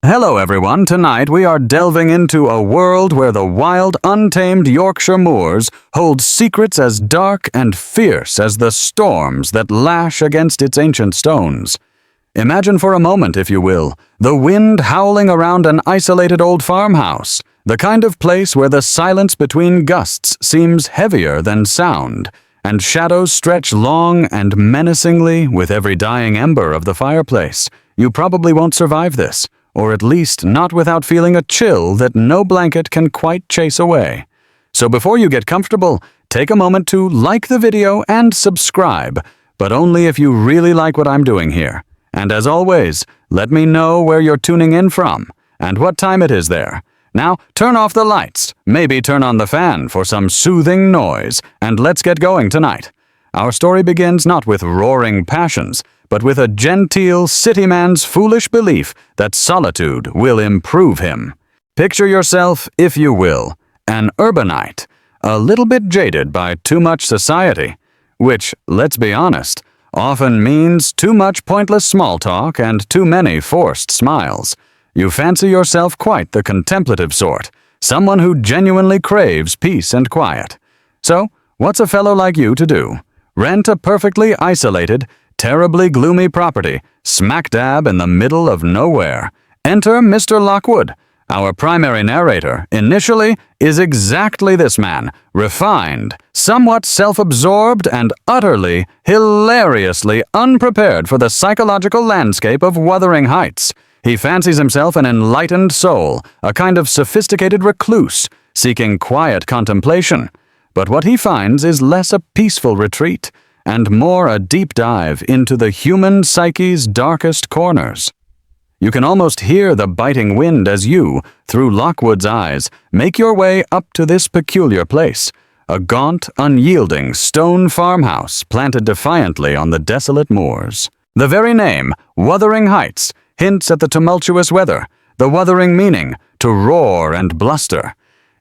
Hello everyone, tonight we are delving into a world where the wild, untamed Yorkshire moors hold secrets as dark and fierce as the storms that lash against its ancient stones. Imagine for a moment, if you will, the wind howling around an isolated old farmhouse, the kind of place where the silence between gusts seems heavier than sound, and shadows stretch long and menacingly with every dying ember of the fireplace. You probably won't survive this, or at least not without feeling a chill that no blanket can quite chase away. So before you get comfortable, take a moment to like the video and subscribe, but only if you really like what I'm doing here. And as always, let me know where you're tuning in from and what time it is there. Now, turn off the lights, maybe turn on the fan for some soothing noise, and let's get going tonight. Our story begins not with roaring passions, but with a genteel city man's foolish belief that solitude will improve him. Picture yourself, if you will, an urbanite, a little bit jaded by too much society, which, let's be honest, often means too much pointless small talk and too many forced smiles. You fancy yourself quite the contemplative sort, someone who genuinely craves peace and quiet. So, what's a fellow like you to do? Rent a perfectly isolated, terribly gloomy property, smack dab in the middle of nowhere. Enter Mr. Lockwood. Our primary narrator, initially, is exactly this man, refined, somewhat self-absorbed, and utterly, hilariously unprepared for the psychological landscape of Wuthering Heights. He fancies himself an enlightened soul, a kind of sophisticated recluse, seeking quiet contemplation. But what he finds is less a peaceful retreat, and more a deep dive into the human psyche's darkest corners. You can almost hear the biting wind as you, through Lockwood's eyes, make your way up to this peculiar place, a gaunt, unyielding stone farmhouse planted defiantly on the desolate moors. The very name, Wuthering Heights, hints at the tumultuous weather, the wuthering meaning, to roar and bluster.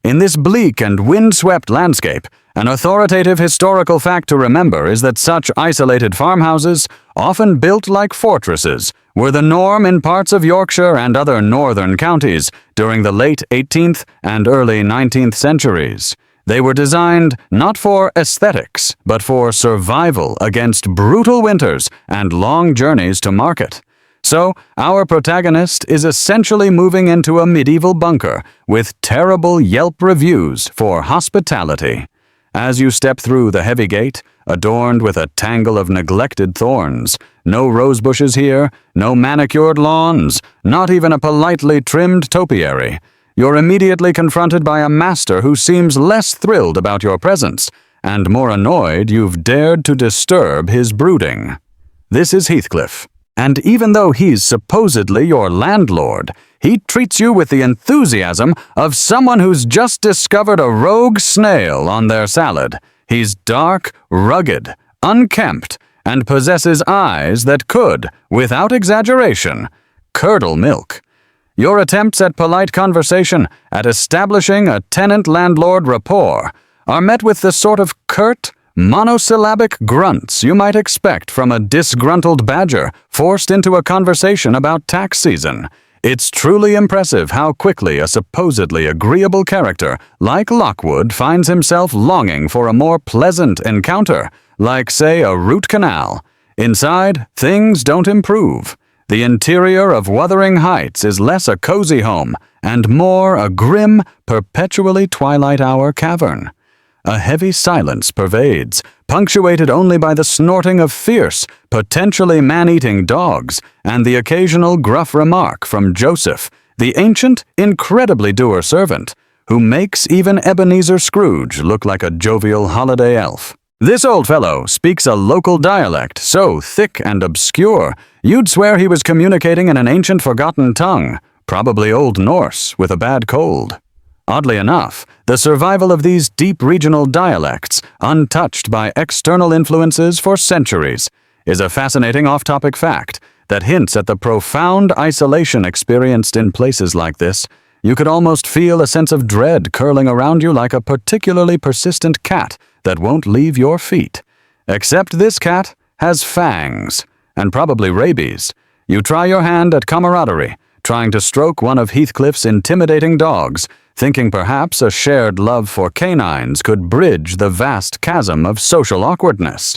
In this bleak and wind-swept landscape, an authoritative historical fact to remember is that such isolated farmhouses, often built like fortresses, were the norm in parts of Yorkshire and other northern counties during the late 18th and early 19th centuries. They were designed not for aesthetics, but for survival against brutal winters and long journeys to market. So, our protagonist is essentially moving into a medieval bunker with terrible Yelp reviews for hospitality. As you step through the heavy gate, adorned with a tangle of neglected thorns, no rose bushes here, no manicured lawns, not even a politely trimmed topiary, you're immediately confronted by a master who seems less thrilled about your presence, and more annoyed you've dared to disturb his brooding. This is Heathcliff. And even though he's supposedly your landlord, he treats you with the enthusiasm of someone who's just discovered a rogue snail on their salad. He's dark, rugged, unkempt, and possesses eyes that could, without exaggeration, curdle milk. Your attempts at polite conversation, at establishing a tenant-landlord rapport, are met with the sort of curt, monosyllabic grunts you might expect from a disgruntled badger forced into a conversation about tax season. It's truly impressive how quickly a supposedly agreeable character like Lockwood finds himself longing for a more pleasant encounter, like, say, a root canal. Inside, things don't improve. The interior of Wuthering Heights is less a cozy home and more a grim, perpetually twilight hour cavern. A heavy silence pervades, punctuated only by the snorting of fierce, potentially man-eating dogs, and the occasional gruff remark from Joseph, the ancient, incredibly dour servant, who makes even Ebenezer Scrooge look like a jovial holiday elf. This old fellow speaks a local dialect so thick and obscure, you'd swear he was communicating in an ancient forgotten tongue, probably Old Norse with a bad cold. Oddly enough, the survival of these deep regional dialects, untouched by external influences for centuries, is a fascinating off-topic fact that hints at the profound isolation experienced in places like this. You could almost feel a sense of dread curling around you like a particularly persistent cat that won't leave your feet. Except this cat has fangs, and probably rabies. You try your hand at camaraderie, trying to stroke one of Heathcliff's intimidating dogs, thinking perhaps a shared love for canines could bridge the vast chasm of social awkwardness.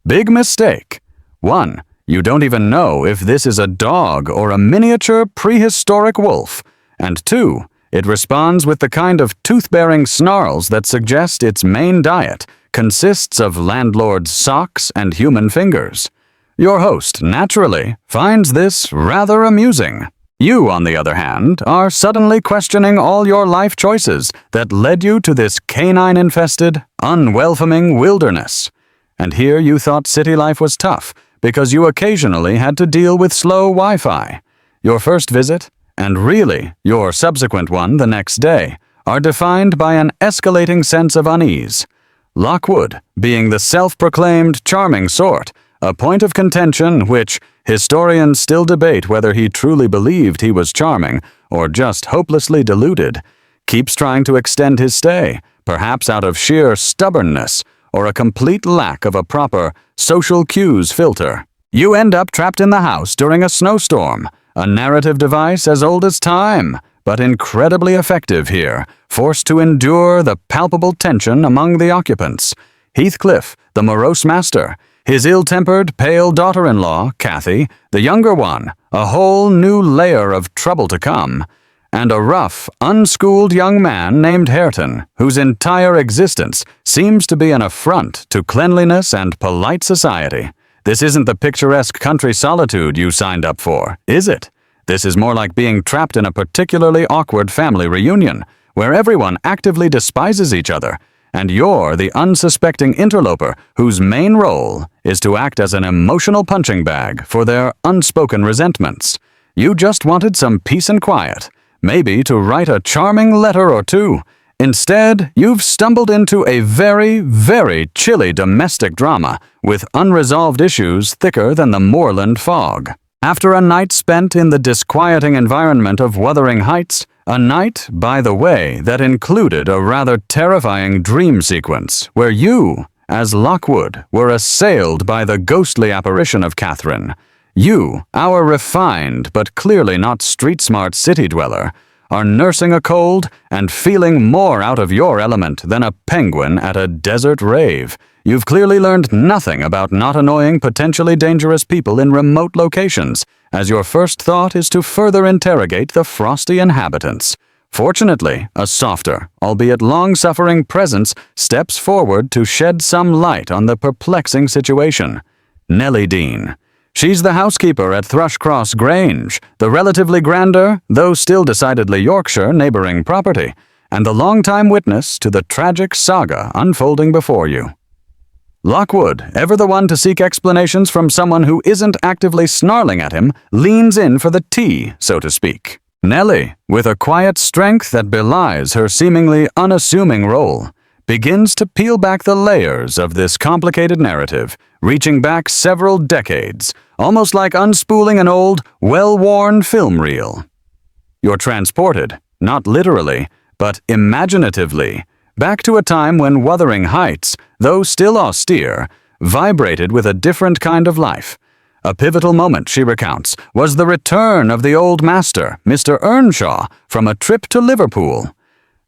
Big mistake. 1. You don't even know if this is a dog or a miniature prehistoric wolf. And 2. It responds with the kind of tooth-bearing snarls that suggest its main diet consists of landlord's socks and human fingers. Your host, naturally, finds this rather amusing. You, on the other hand, are suddenly questioning all your life choices that led you to this canine-infested, unwelcoming wilderness. And here you thought city life was tough because you occasionally had to deal with slow Wi-Fi. Your first visit, and really your subsequent one the next day, are defined by an escalating sense of unease. Lockwood, being the self-proclaimed charming sort, a point of contention which historians still debate whether he truly believed he was charming or just hopelessly deluded, keeps trying to extend his stay, perhaps out of sheer stubbornness or a complete lack of a proper social cues filter. You end up trapped in the house during a snowstorm, a narrative device as old as time, but incredibly effective here, forced to endure the palpable tension among the occupants. Heathcliff, the morose master, his ill-tempered, pale daughter-in-law, Cathy, the younger one, a whole new layer of trouble to come, and a rough, unschooled young man named Hareton, whose entire existence seems to be an affront to cleanliness and polite society. This isn't the picturesque country solitude you signed up for, is it? This is more like being trapped in a particularly awkward family reunion, where everyone actively despises each other, and you're the unsuspecting interloper whose main role is to act as an emotional punching bag for their unspoken resentments. You just wanted some peace and quiet, maybe to write a charming letter or two. Instead, you've stumbled into a very, very chilly domestic drama with unresolved issues thicker than the moorland fog. After a night spent in the disquieting environment of Wuthering Heights, a night, by the way, that included a rather terrifying dream sequence where you, as Lockwood, were assailed by the ghostly apparition of Catherine. You, our refined but clearly not street-smart city dweller, are nursing a cold and feeling more out of your element than a penguin at a desert rave. You've clearly learned nothing about not annoying potentially dangerous people in remote locations, as your first thought is to further interrogate the frosty inhabitants. Fortunately, a softer, albeit long-suffering presence steps forward to shed some light on the perplexing situation. Nellie Dean. She's the housekeeper at Thrushcross Grange, the relatively grander, though still decidedly Yorkshire, neighboring property, and the longtime witness to the tragic saga unfolding before you. Lockwood, ever the one to seek explanations from someone who isn't actively snarling at him, leans in for the tea, so to speak. Nellie, with a quiet strength that belies her seemingly unassuming role, begins to peel back the layers of this complicated narrative, reaching back several decades, almost like unspooling an old, well-worn film reel. You're transported, not literally, but imaginatively, back to a time when Wuthering Heights, though still austere, vibrated with a different kind of life. A pivotal moment, she recounts, was the return of the old master, Mr. Earnshaw, from a trip to Liverpool.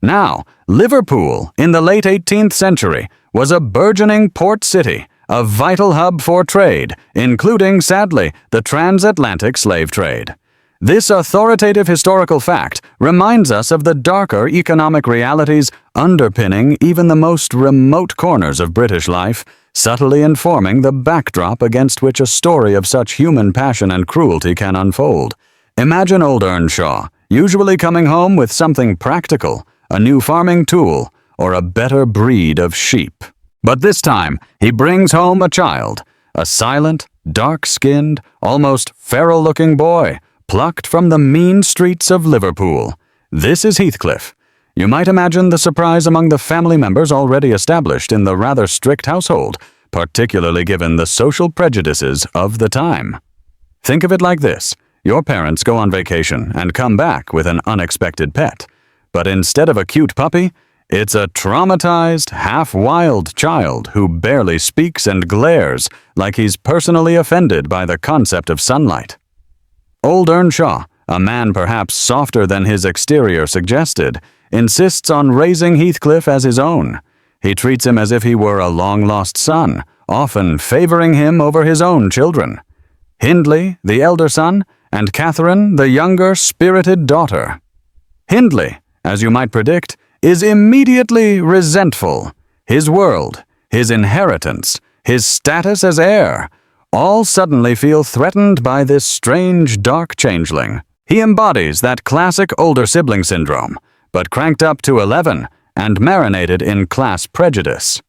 Now, Liverpool, in the late 18th century, was a burgeoning port city, a vital hub for trade, including, sadly, the transatlantic slave trade. This authoritative historical fact reminds us of the darker economic realities underpinning even the most remote corners of British life, subtly informing the backdrop against which a story of such human passion and cruelty can unfold. Imagine old Earnshaw, usually coming home with something practical, a new farming tool, or a better breed of sheep. But this time, he brings home a child, a silent, dark-skinned, almost feral-looking boy, plucked from the mean streets of Liverpool. This is Heathcliff. You might imagine the surprise among the family members already established in the rather strict household, particularly given the social prejudices of the time. Think of it like this. Your parents go on vacation and come back with an unexpected pet. But instead of a cute puppy, it's a traumatized, half-wild child who barely speaks and glares like he's personally offended by the concept of sunlight. Old Earnshaw, a man perhaps softer than his exterior suggested, insists on raising Heathcliff as his own. He treats him as if he were a long-lost son, often favoring him over his own children. Hindley, the elder son, and Catherine, the younger, spirited daughter. Hindley, as you might predict, is immediately resentful. His world, his inheritance, his status as heir, all suddenly feel threatened by this strange, dark changeling. He embodies that classic older sibling syndrome, but cranked up to 11 and marinated in class prejudice.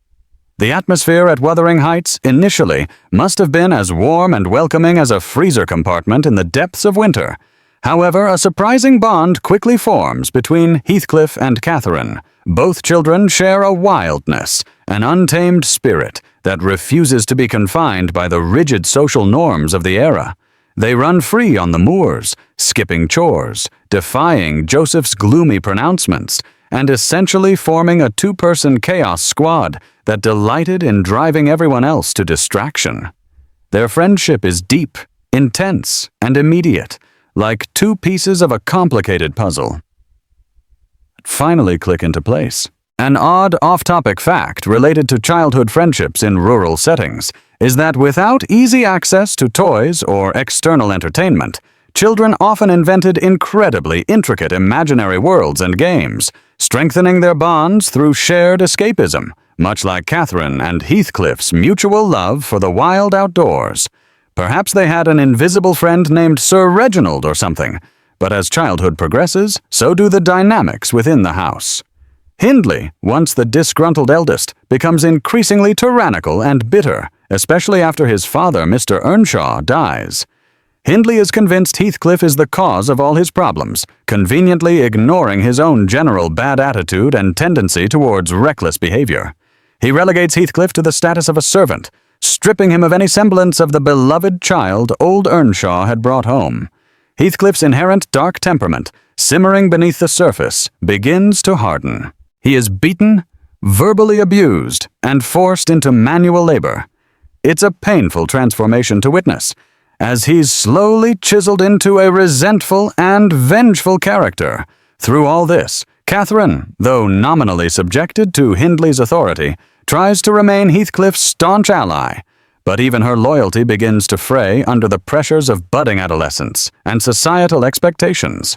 The atmosphere at Wuthering Heights initially must have been as warm and welcoming as a freezer compartment in the depths of winter. However, a surprising bond quickly forms between Heathcliff and Catherine. Both children share a wildness, an untamed spirit that refuses to be confined by the rigid social norms of the era. They run free on the moors, skipping chores, defying Joseph's gloomy pronouncements, and essentially forming a two-person chaos squad that delighted in driving everyone else to distraction. Their friendship is deep, intense, and immediate, like two pieces of a complicated puzzle. Finally click into place. An odd off-topic fact related to childhood friendships in rural settings is that without easy access to toys or external entertainment, children often invented incredibly intricate imaginary worlds and games, strengthening their bonds through shared escapism, much like Catherine and Heathcliff's mutual love for the wild outdoors. Perhaps they had an invisible friend named Sir Reginald or something, but as childhood progresses, so do the dynamics within the house. Hindley, once the disgruntled eldest, becomes increasingly tyrannical and bitter, especially after his father, Mr. Earnshaw, dies. Hindley is convinced Heathcliff is the cause of all his problems, conveniently ignoring his own general bad attitude and tendency towards reckless behavior. He relegates Heathcliff to the status of a servant, stripping him of any semblance of the beloved child old Earnshaw had brought home. Heathcliff's inherent dark temperament, simmering beneath the surface, begins to harden. He is beaten, verbally abused, and forced into manual labor. It's a painful transformation to witness, as he's slowly chiseled into a resentful and vengeful character. Through all this, Catherine, though nominally subjected to Hindley's authority, tries to remain Heathcliff's staunch ally, but even her loyalty begins to fray under the pressures of budding adolescence and societal expectations.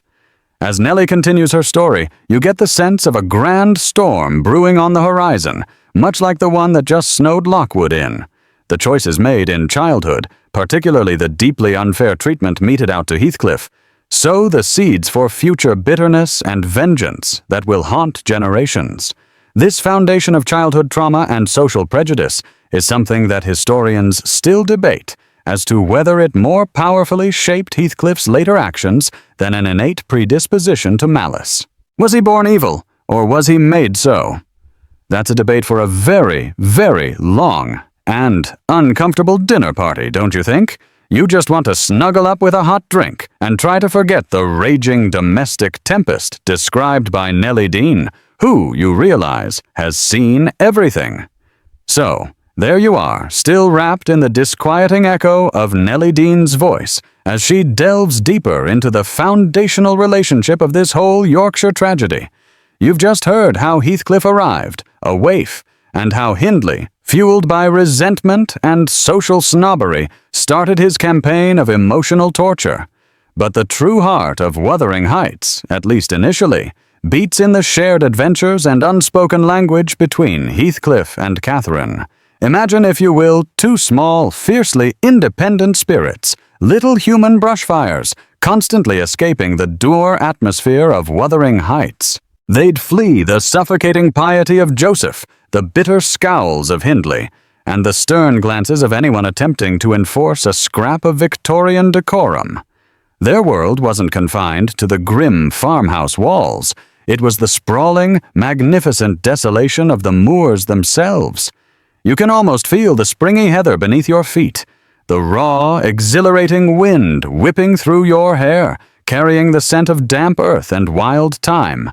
As Nellie continues her story, you get the sense of a grand storm brewing on the horizon, much like the one that just snowed Lockwood in. The choices made in childhood, particularly the deeply unfair treatment meted out to Heathcliff, sow the seeds for future bitterness and vengeance that will haunt generations. This foundation of childhood trauma and social prejudice is something that historians still debate as to whether it more powerfully shaped Heathcliff's later actions than an innate predisposition to malice. Was he born evil, or was he made so? That's a debate for a very, very long and uncomfortable dinner party, don't you think? You just want to snuggle up with a hot drink and try to forget the raging domestic tempest described by Nellie Dean, who, you realize, has seen everything. So, there you are, still wrapped in the disquieting echo of Nellie Dean's voice as she delves deeper into the foundational relationship of this whole Yorkshire tragedy. You've just heard how Heathcliff arrived, a waif, and how Hindley, fueled by resentment and social snobbery, started his campaign of emotional torture. But the true heart of Wuthering Heights, at least initially, beats in the shared adventures and unspoken language between Heathcliff and Catherine. Imagine, if you will, two small, fiercely independent spirits, little human brushfires, constantly escaping the dour atmosphere of Wuthering Heights. They'd flee the suffocating piety of Joseph, the bitter scowls of Hindley, and the stern glances of anyone attempting to enforce a scrap of Victorian decorum. Their world wasn't confined to the grim farmhouse walls. It was the sprawling, magnificent desolation of the moors themselves. You can almost feel the springy heather beneath your feet, the raw, exhilarating wind whipping through your hair, carrying the scent of damp earth and wild thyme.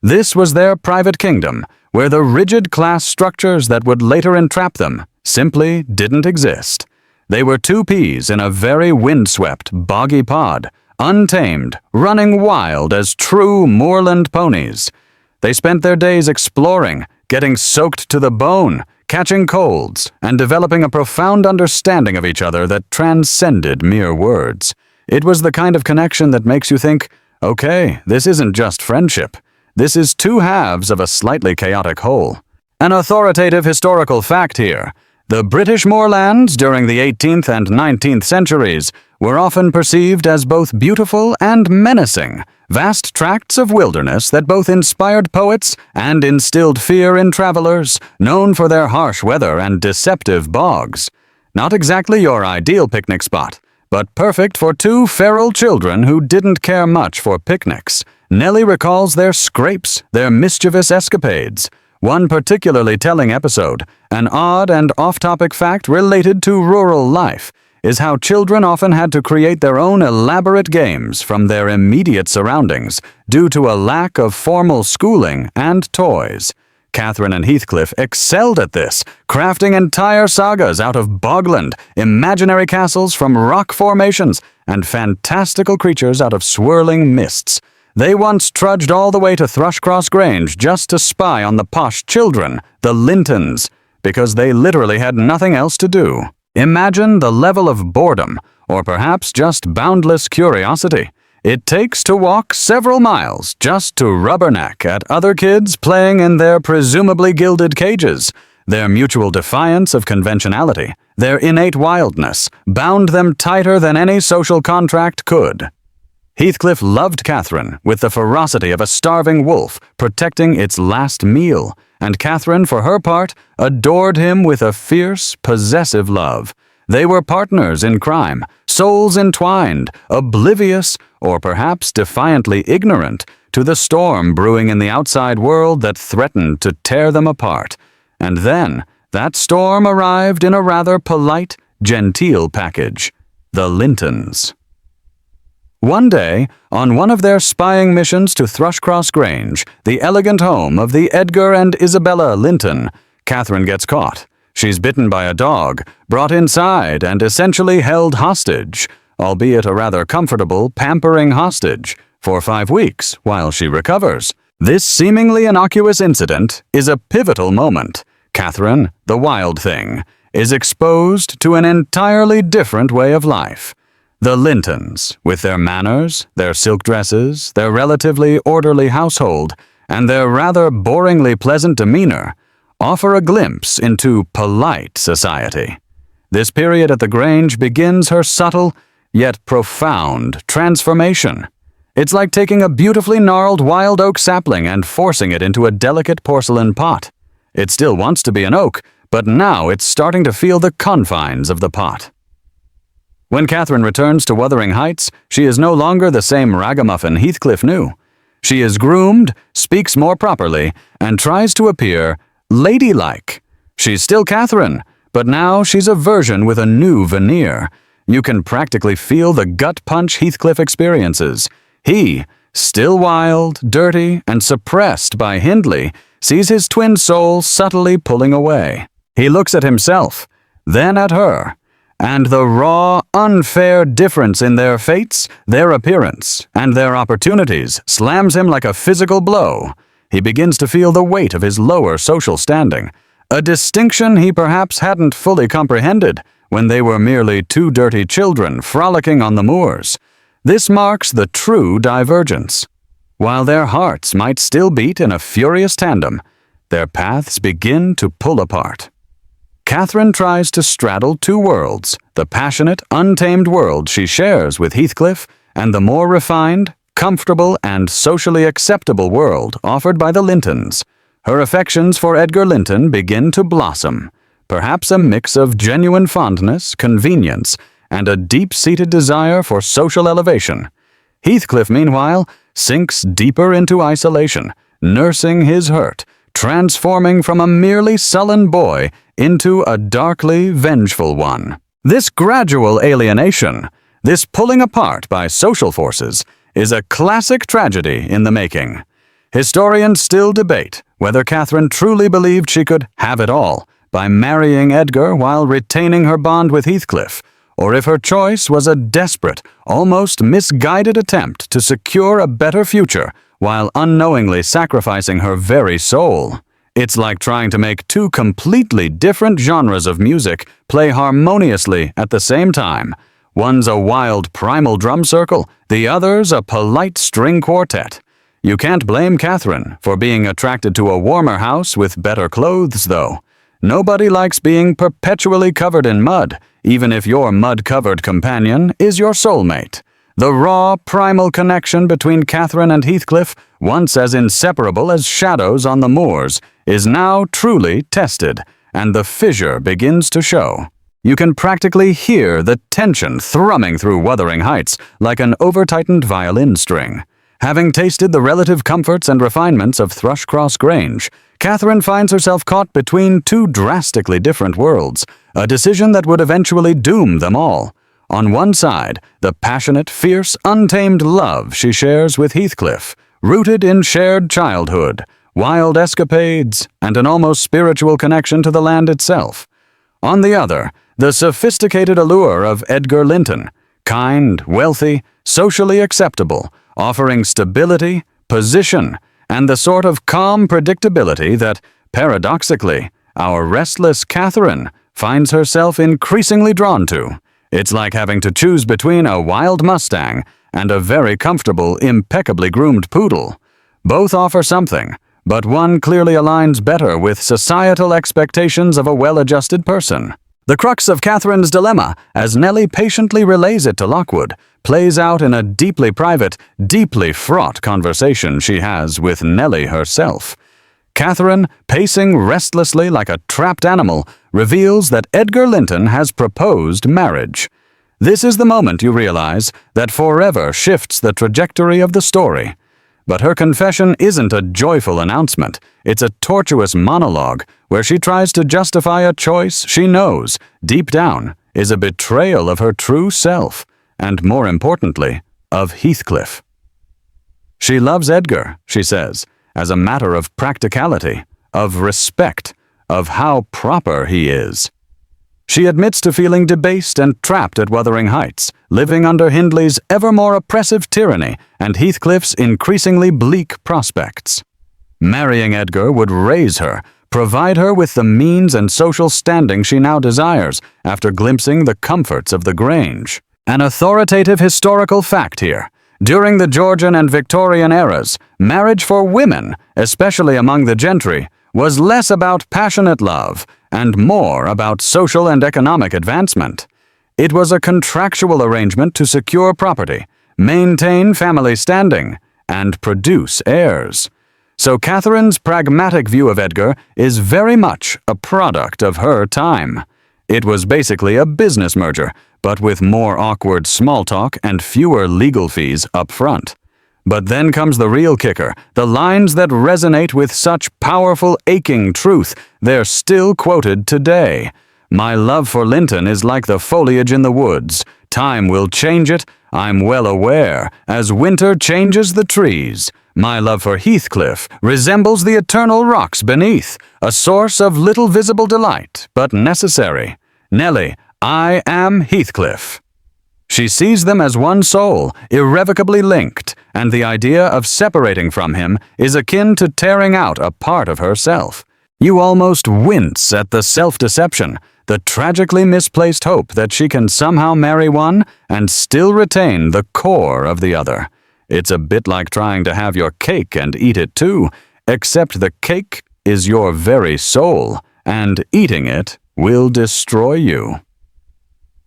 This was their private kingdom, where the rigid class structures that would later entrap them simply didn't exist. They were two peas in a very windswept, boggy pod, untamed, running wild as true moorland ponies. They spent their days exploring, getting soaked to the bone, catching colds, and developing a profound understanding of each other that transcended mere words. It was the kind of connection that makes you think, okay, this isn't just friendship. This is two halves of a slightly chaotic whole. An authoritative historical fact here. The British moorlands during the 18th and 19th centuries were often perceived as both beautiful and menacing, vast tracts of wilderness that both inspired poets and instilled fear in travelers, known for their harsh weather and deceptive bogs. Not exactly your ideal picnic spot, but perfect for two feral children who didn't care much for picnics. Nellie recalls their scrapes, their mischievous escapades. One particularly telling episode, an odd and off-topic fact related to rural life, is how children often had to create their own elaborate games from their immediate surroundings due to a lack of formal schooling and toys. Catherine and Heathcliff excelled at this, crafting entire sagas out of bogland, imaginary castles from rock formations, and fantastical creatures out of swirling mists. They once trudged all the way to Thrushcross Grange just to spy on the posh children, the Lintons, because they literally had nothing else to do. Imagine the level of boredom, or perhaps just boundless curiosity, it takes to walk several miles just to rubberneck at other kids playing in their presumably gilded cages. Their mutual defiance of conventionality, their innate wildness, bound them tighter than any social contract could. Heathcliff loved Catherine with the ferocity of a starving wolf protecting its last meal, and Catherine, for her part, adored him with a fierce, possessive love. They were partners in crime, souls entwined, oblivious, or perhaps defiantly ignorant, to the storm brewing in the outside world that threatened to tear them apart. And then, that storm arrived in a rather polite, genteel package: the Lintons. One day, on one of their spying missions to Thrushcross Grange, the elegant home of the Edgar and Isabella Linton, Catherine gets caught. She's bitten by a dog, brought inside, and essentially held hostage, albeit a rather comfortable, pampering hostage, for 5 weeks while she recovers. This seemingly innocuous incident is a pivotal moment. Catherine, the wild thing, is exposed to an entirely different way of life. The Lintons, with their manners, their silk dresses, their relatively orderly household, and their rather boringly pleasant demeanor, offer a glimpse into polite society. This period at the Grange begins her subtle, yet profound, transformation. It's like taking a beautifully gnarled wild oak sapling and forcing it into a delicate porcelain pot. It still wants to be an oak, but now it's starting to feel the confines of the pot. When Catherine returns to Wuthering Heights, she is no longer the same ragamuffin Heathcliff knew. She is groomed, speaks more properly, and tries to appear ladylike. She's still Catherine, but now she's a version with a new veneer. You can practically feel the gut punch Heathcliff experiences. He, still wild, dirty, and suppressed by Hindley, sees his twin soul subtly pulling away. He looks at himself, then at her, and the raw, unfair difference in their fates, their appearance, and their opportunities slams him like a physical blow. He begins to feel the weight of his lower social standing, a distinction he perhaps hadn't fully comprehended when they were merely two dirty children frolicking on the moors. This marks the true divergence. While their hearts might still beat in a furious tandem, their paths begin to pull apart. Catherine tries to straddle two worlds, the passionate, untamed world she shares with Heathcliff, and the more refined, comfortable, and socially acceptable world offered by the Lintons. Her affections for Edgar Linton begin to blossom, perhaps a mix of genuine fondness, convenience, and a deep-seated desire for social elevation. Heathcliff, meanwhile, sinks deeper into isolation, nursing his hurt, transforming from a merely sullen boy into a darkly vengeful one. This gradual alienation, this pulling apart by social forces, is a classic tragedy in the making. Historians still debate whether Catherine truly believed she could have it all by marrying Edgar while retaining her bond with Heathcliff, or if her choice was a desperate, almost misguided attempt to secure a better future while unknowingly sacrificing her very soul. It's like trying to make two completely different genres of music play harmoniously at the same time. One's a wild primal drum circle, the other's a polite string quartet. You can't blame Catherine for being attracted to a warmer house with better clothes, though. Nobody likes being perpetually covered in mud, even if your mud-covered companion is your soulmate. The raw, primal connection between Catherine and Heathcliff, once as inseparable as shadows on the moors, is now truly tested, and the fissure begins to show. You can practically hear the tension thrumming through Wuthering Heights like an over-tightened violin string. Having tasted the relative comforts and refinements of Thrushcross Grange, Catherine finds herself caught between two drastically different worlds, a decision that would eventually doom them all. On one side, the passionate, fierce, untamed love she shares with Heathcliff, rooted in shared childhood, wild escapades, and an almost spiritual connection to the land itself. On the other, the sophisticated allure of Edgar Linton, kind, wealthy, socially acceptable, offering stability, position, and the sort of calm predictability that, paradoxically, our restless Catherine finds herself increasingly drawn to. It's like having to choose between a wild Mustang and a very comfortable, impeccably groomed poodle. Both offer something, but one clearly aligns better with societal expectations of a well-adjusted person. The crux of Catherine's dilemma, as Nellie patiently relays it to Lockwood, plays out in a deeply private, deeply fraught conversation she has with Nellie herself. Catherine, pacing restlessly like a trapped animal, reveals that Edgar Linton has proposed marriage. This is the moment you realize that forever shifts the trajectory of the story. But her confession isn't a joyful announcement. It's a tortuous monologue where she tries to justify a choice she knows, deep down, is a betrayal of her true self, and more importantly, of Heathcliff. She loves Edgar, she says, as a matter of practicality, of respect, of how proper he is. She admits to feeling debased and trapped at Wuthering Heights, living under Hindley's ever more oppressive tyranny and Heathcliff's increasingly bleak prospects. Marrying Edgar would raise her, provide her with the means and social standing she now desires after glimpsing the comforts of the Grange. An authoritative historical fact here. During the Georgian and Victorian eras, marriage for women, especially among the gentry, was less about passionate love and more about social and economic advancement. It was a contractual arrangement to secure property, maintain family standing, and produce heirs. So Catherine's pragmatic view of Edgar is very much a product of her time. It was basically a business merger, but with more awkward small talk and fewer legal fees up front. But then comes the real kicker, the lines that resonate with such powerful, aching truth, they're still quoted today. My love for Linton is like the foliage in the woods. Time will change it, I'm well aware, as winter changes the trees. My love for Heathcliff resembles the eternal rocks beneath, a source of little visible delight, but necessary. Nellie, I am Heathcliff. She sees them as one soul, irrevocably linked, and the idea of separating from him is akin to tearing out a part of herself. You almost wince at the self-deception, the tragically misplaced hope that she can somehow marry one and still retain the core of the other. It's a bit like trying to have your cake and eat it too, except the cake is your very soul, and eating it will destroy you.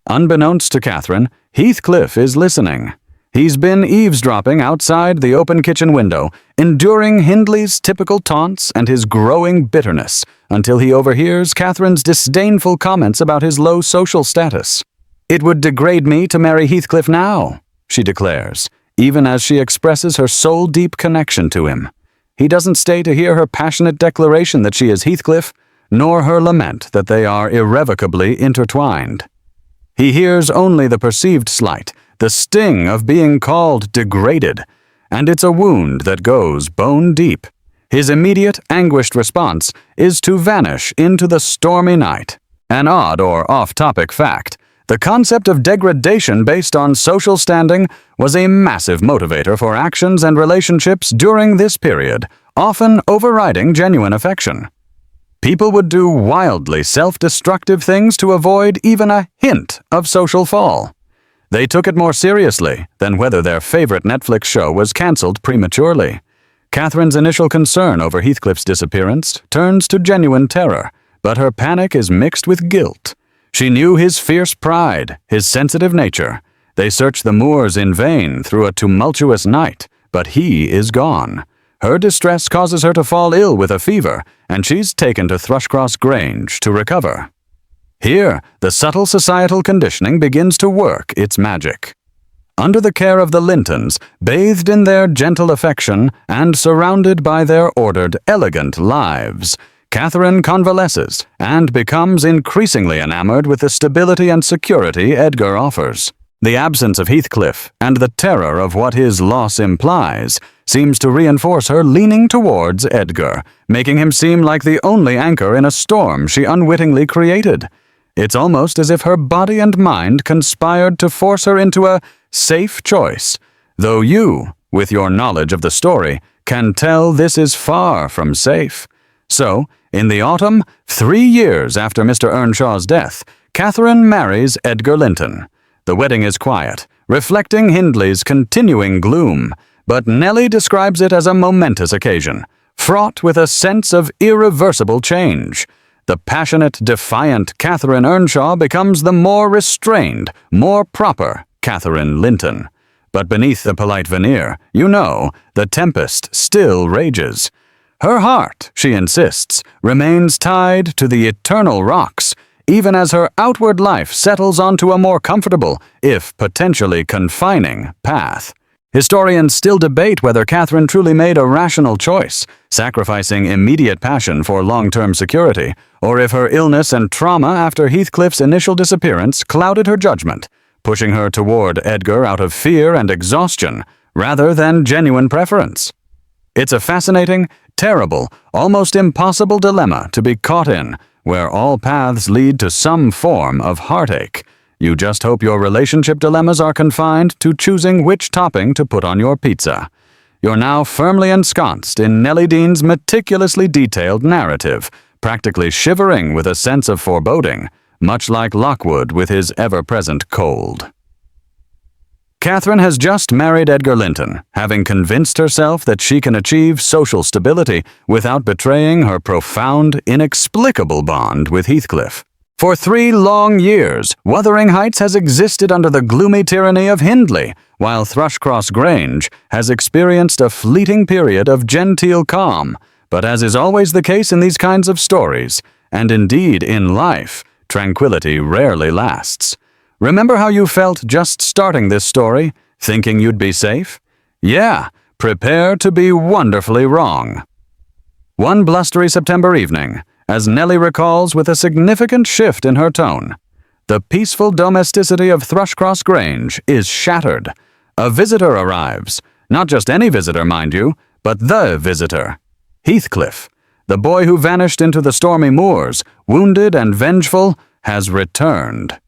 Unbeknownst to Catherine, Heathcliff is listening. He's been eavesdropping outside the open kitchen window, enduring Hindley's typical taunts and his growing bitterness, until he overhears Catherine's disdainful comments about his low social status. "It would degrade me to marry Heathcliff now," she declares, even as she expresses her soul-deep connection to him. He doesn't stay to hear her passionate declaration that she is Heathcliff, nor her lament that they are irrevocably intertwined. He hears only the perceived slight, the sting of being called degraded, and it's a wound that goes bone deep. His immediate, anguished response is to vanish into the stormy night. An odd or off-topic fact, The concept of degradation based on social standing was a massive motivator for actions and relationships during this period, often overriding genuine affection. People would do wildly self-destructive things to avoid even a hint of social fall. They took it more seriously than whether their favorite Netflix show was cancelled prematurely. Catherine's initial concern over Heathcliff's disappearance turns to genuine terror, but her panic is mixed with guilt. She knew his fierce pride, his sensitive nature. They searched the moors in vain through a tumultuous night, but he is gone. Her distress causes her to fall ill with a fever, and she's taken to Thrushcross Grange to recover. Here, the subtle societal conditioning begins to work its magic. Under the care of the Lintons, bathed in their gentle affection and surrounded by their ordered, elegant lives, Catherine convalesces and becomes increasingly enamored with the stability and security Edgar offers. The absence of Heathcliff and the terror of what his loss implies seems to reinforce her leaning towards Edgar, making him seem like the only anchor in a storm she unwittingly created. It's almost as if her body and mind conspired to force her into a safe choice, though you, with your knowledge of the story, can tell this is far from safe. So, in the autumn, 3 years after Mr. Earnshaw's death, Catherine marries Edgar Linton. The wedding is quiet, reflecting Hindley's continuing gloom, but Nellie describes it as a momentous occasion, fraught with a sense of irreversible change. The passionate, defiant Catherine Earnshaw becomes the more restrained, more proper Catherine Linton. But beneath the polite veneer, the tempest still rages. Her heart, she insists, remains tied to the eternal rocks, even as her outward life settles onto a more comfortable, if potentially confining, path. Historians still debate whether Catherine truly made a rational choice, sacrificing immediate passion for long-term security, or if her illness and trauma after Heathcliff's initial disappearance clouded her judgment, pushing her toward Edgar out of fear and exhaustion, rather than genuine preference. It's a fascinating, terrible, almost impossible dilemma to be caught in, where all paths lead to some form of heartache. You just hope your relationship dilemmas are confined to choosing which topping to put on your pizza. You're now firmly ensconced in Nellie Dean's meticulously detailed narrative, practically shivering with a sense of foreboding, much like Lockwood with his ever-present cold. Catherine has just married Edgar Linton, having convinced herself that she can achieve social stability without betraying her profound, inexplicable bond with Heathcliff. For 3 long years, Wuthering Heights has existed under the gloomy tyranny of Hindley, while Thrushcross Grange has experienced a fleeting period of genteel calm. But as is always the case in these kinds of stories, and indeed in life, tranquility rarely lasts. Remember how you felt just starting this story, thinking you'd be safe? Yeah, prepare to be wonderfully wrong. One blustery September evening, as Nellie recalls with a significant shift in her tone, the peaceful domesticity of Thrushcross Grange is shattered. A visitor arrives. Not just any visitor, mind you, but the visitor. Heathcliff, the boy who vanished into the stormy moors, wounded and vengeful, has returned.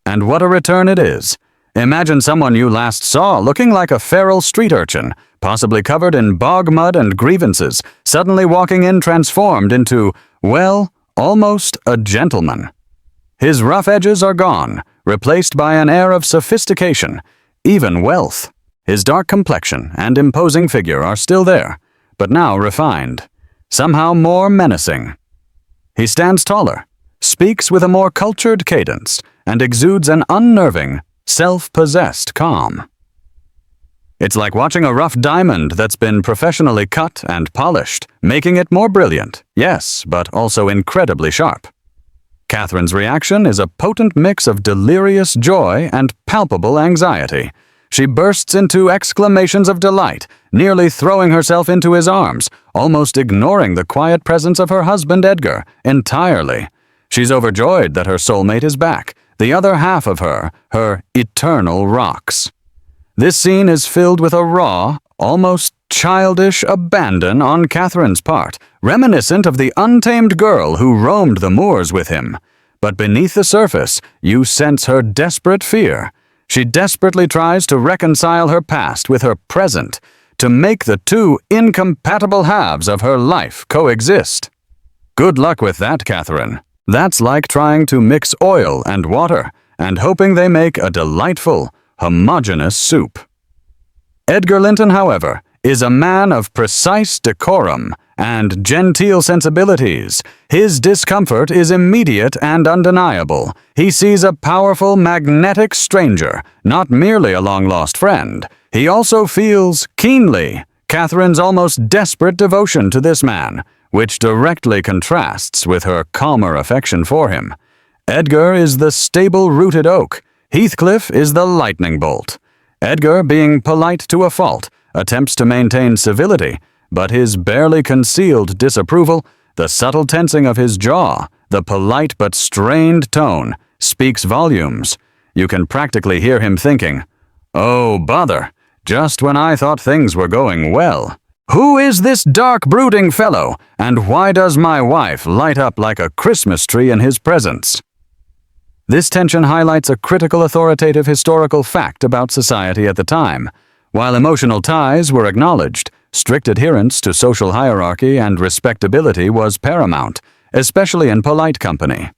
And what a return it is. Imagine someone you last saw looking like a feral street urchin, possibly covered in bog mud and grievances, suddenly walking in transformed into, well, almost a gentleman. His rough edges are gone, replaced by an air of sophistication, even wealth. His dark complexion and imposing figure are still there, but now refined, somehow more menacing. He stands taller, speaks with a more cultured cadence, and exudes an unnerving, self-possessed calm. It's like watching a rough diamond that's been professionally cut and polished, making it more brilliant, yes, but also incredibly sharp. Catherine's reaction is a potent mix of delirious joy and palpable anxiety. She bursts into exclamations of delight, nearly throwing herself into his arms, almost ignoring the quiet presence of her husband Edgar entirely. She's overjoyed that her soulmate is back, the other half of her eternal rocks. This scene is filled with a raw, almost childish abandon on Catherine's part, reminiscent of the untamed girl who roamed the moors with him. but beneath the surface, you sense her desperate fear. She desperately tries to reconcile her past with her present, to make the two incompatible halves of her life coexist. Good luck with that, Catherine. That's like trying to mix oil and water and hoping they make a delightful, homogeneous soup. Edgar Linton, however, is a man of precise decorum and genteel sensibilities. His discomfort is immediate and undeniable. He sees a powerful, magnetic stranger, not merely a long-lost friend. He also feels keenly Catherine's almost desperate devotion to this man, which directly contrasts with her calmer affection for him. Edgar is the stable-rooted oak. Heathcliff is the lightning bolt. Edgar, being polite to a fault, attempts to maintain civility, but his barely concealed disapproval, the subtle tensing of his jaw, the polite but strained tone, speaks volumes. You can practically hear him thinking, "Oh, bother, just when I thought things were going well. Who is this dark, brooding fellow, and why does my wife light up like a Christmas tree in his presence?" This tension highlights a critical authoritative historical fact about society at the time. While emotional ties were acknowledged, strict adherence to social hierarchy and respectability was paramount, especially in polite company.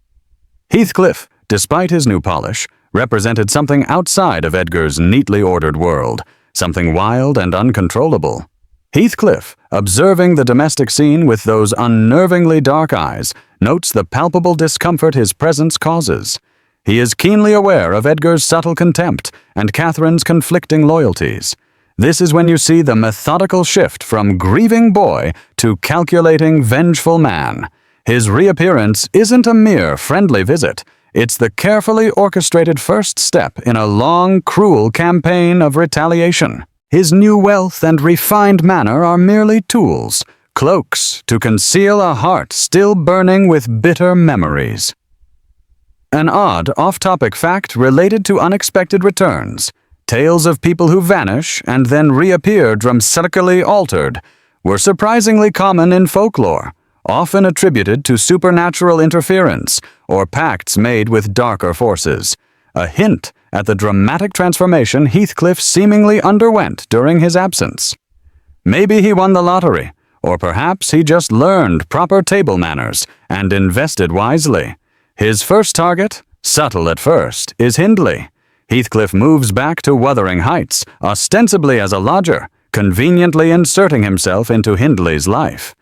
Heathcliff, despite his new polish, represented something outside of Edgar's neatly ordered world, something wild and uncontrollable. Heathcliff, observing the domestic scene with those unnervingly dark eyes, notes the palpable discomfort his presence causes. He is keenly aware of Edgar's subtle contempt and Catherine's conflicting loyalties. This is when you see the methodical shift from grieving boy to calculating, vengeful man. His reappearance isn't a mere friendly visit. It's the carefully orchestrated first step in a long, cruel campaign of retaliation. His new wealth and refined manner are merely tools, cloaks to conceal a heart still burning with bitter memories. An odd, off-topic fact related to unexpected returns. Tales of people who vanish and then reappear dramatically altered were surprisingly common in folklore, often attributed to supernatural interference or pacts made with darker forces, a hint at the dramatic transformation Heathcliff seemingly underwent during his absence. Maybe he won the lottery, or perhaps he just learned proper table manners and invested wisely. His first target, subtle at first, is Hindley. Heathcliff moves back to Wuthering Heights, ostensibly as a lodger, conveniently inserting himself into Hindley's life.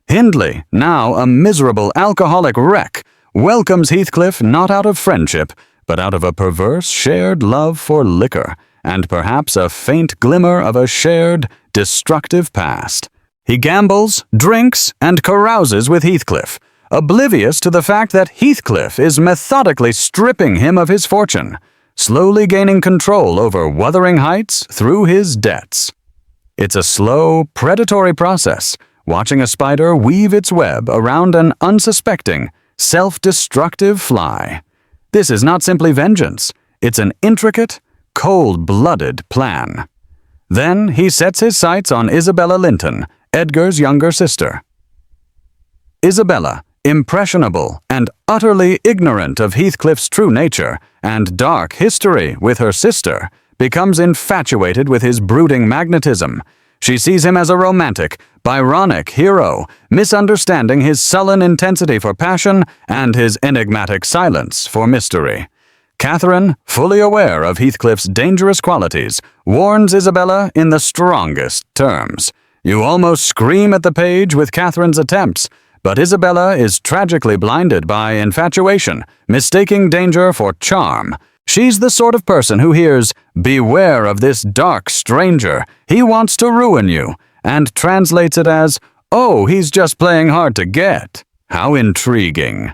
Hindley, now a miserable alcoholic wreck, welcomes Heathcliff not out of friendship, but out of a perverse shared love for liquor, and perhaps a faint glimmer of a shared, destructive past. He gambles, drinks, and carouses with Heathcliff, oblivious to the fact that Heathcliff is methodically stripping him of his fortune, slowly gaining control over Wuthering Heights through his debts. It's a slow, predatory process, watching a spider weave its web around an unsuspecting, self-destructive fly. This is not simply vengeance, it's an intricate, cold-blooded plan. Then he sets his sights on Isabella Linton, Edgar's younger sister. Isabella, impressionable and utterly ignorant of Heathcliff's true nature and dark history with her sister, becomes infatuated with his brooding magnetism. She sees him as a romantic, Byronic hero, misunderstanding his sullen intensity for passion and his enigmatic silence for mystery. Catherine, fully aware of Heathcliff's dangerous qualities, warns Isabella in the strongest terms. You almost scream at the page with Catherine's attempts, but Isabella is tragically blinded by infatuation, mistaking danger for charm. She's the sort of person who hears, "Beware of this dark stranger, he wants to ruin you," and translates it as, "Oh, he's just playing hard to get." How intriguing.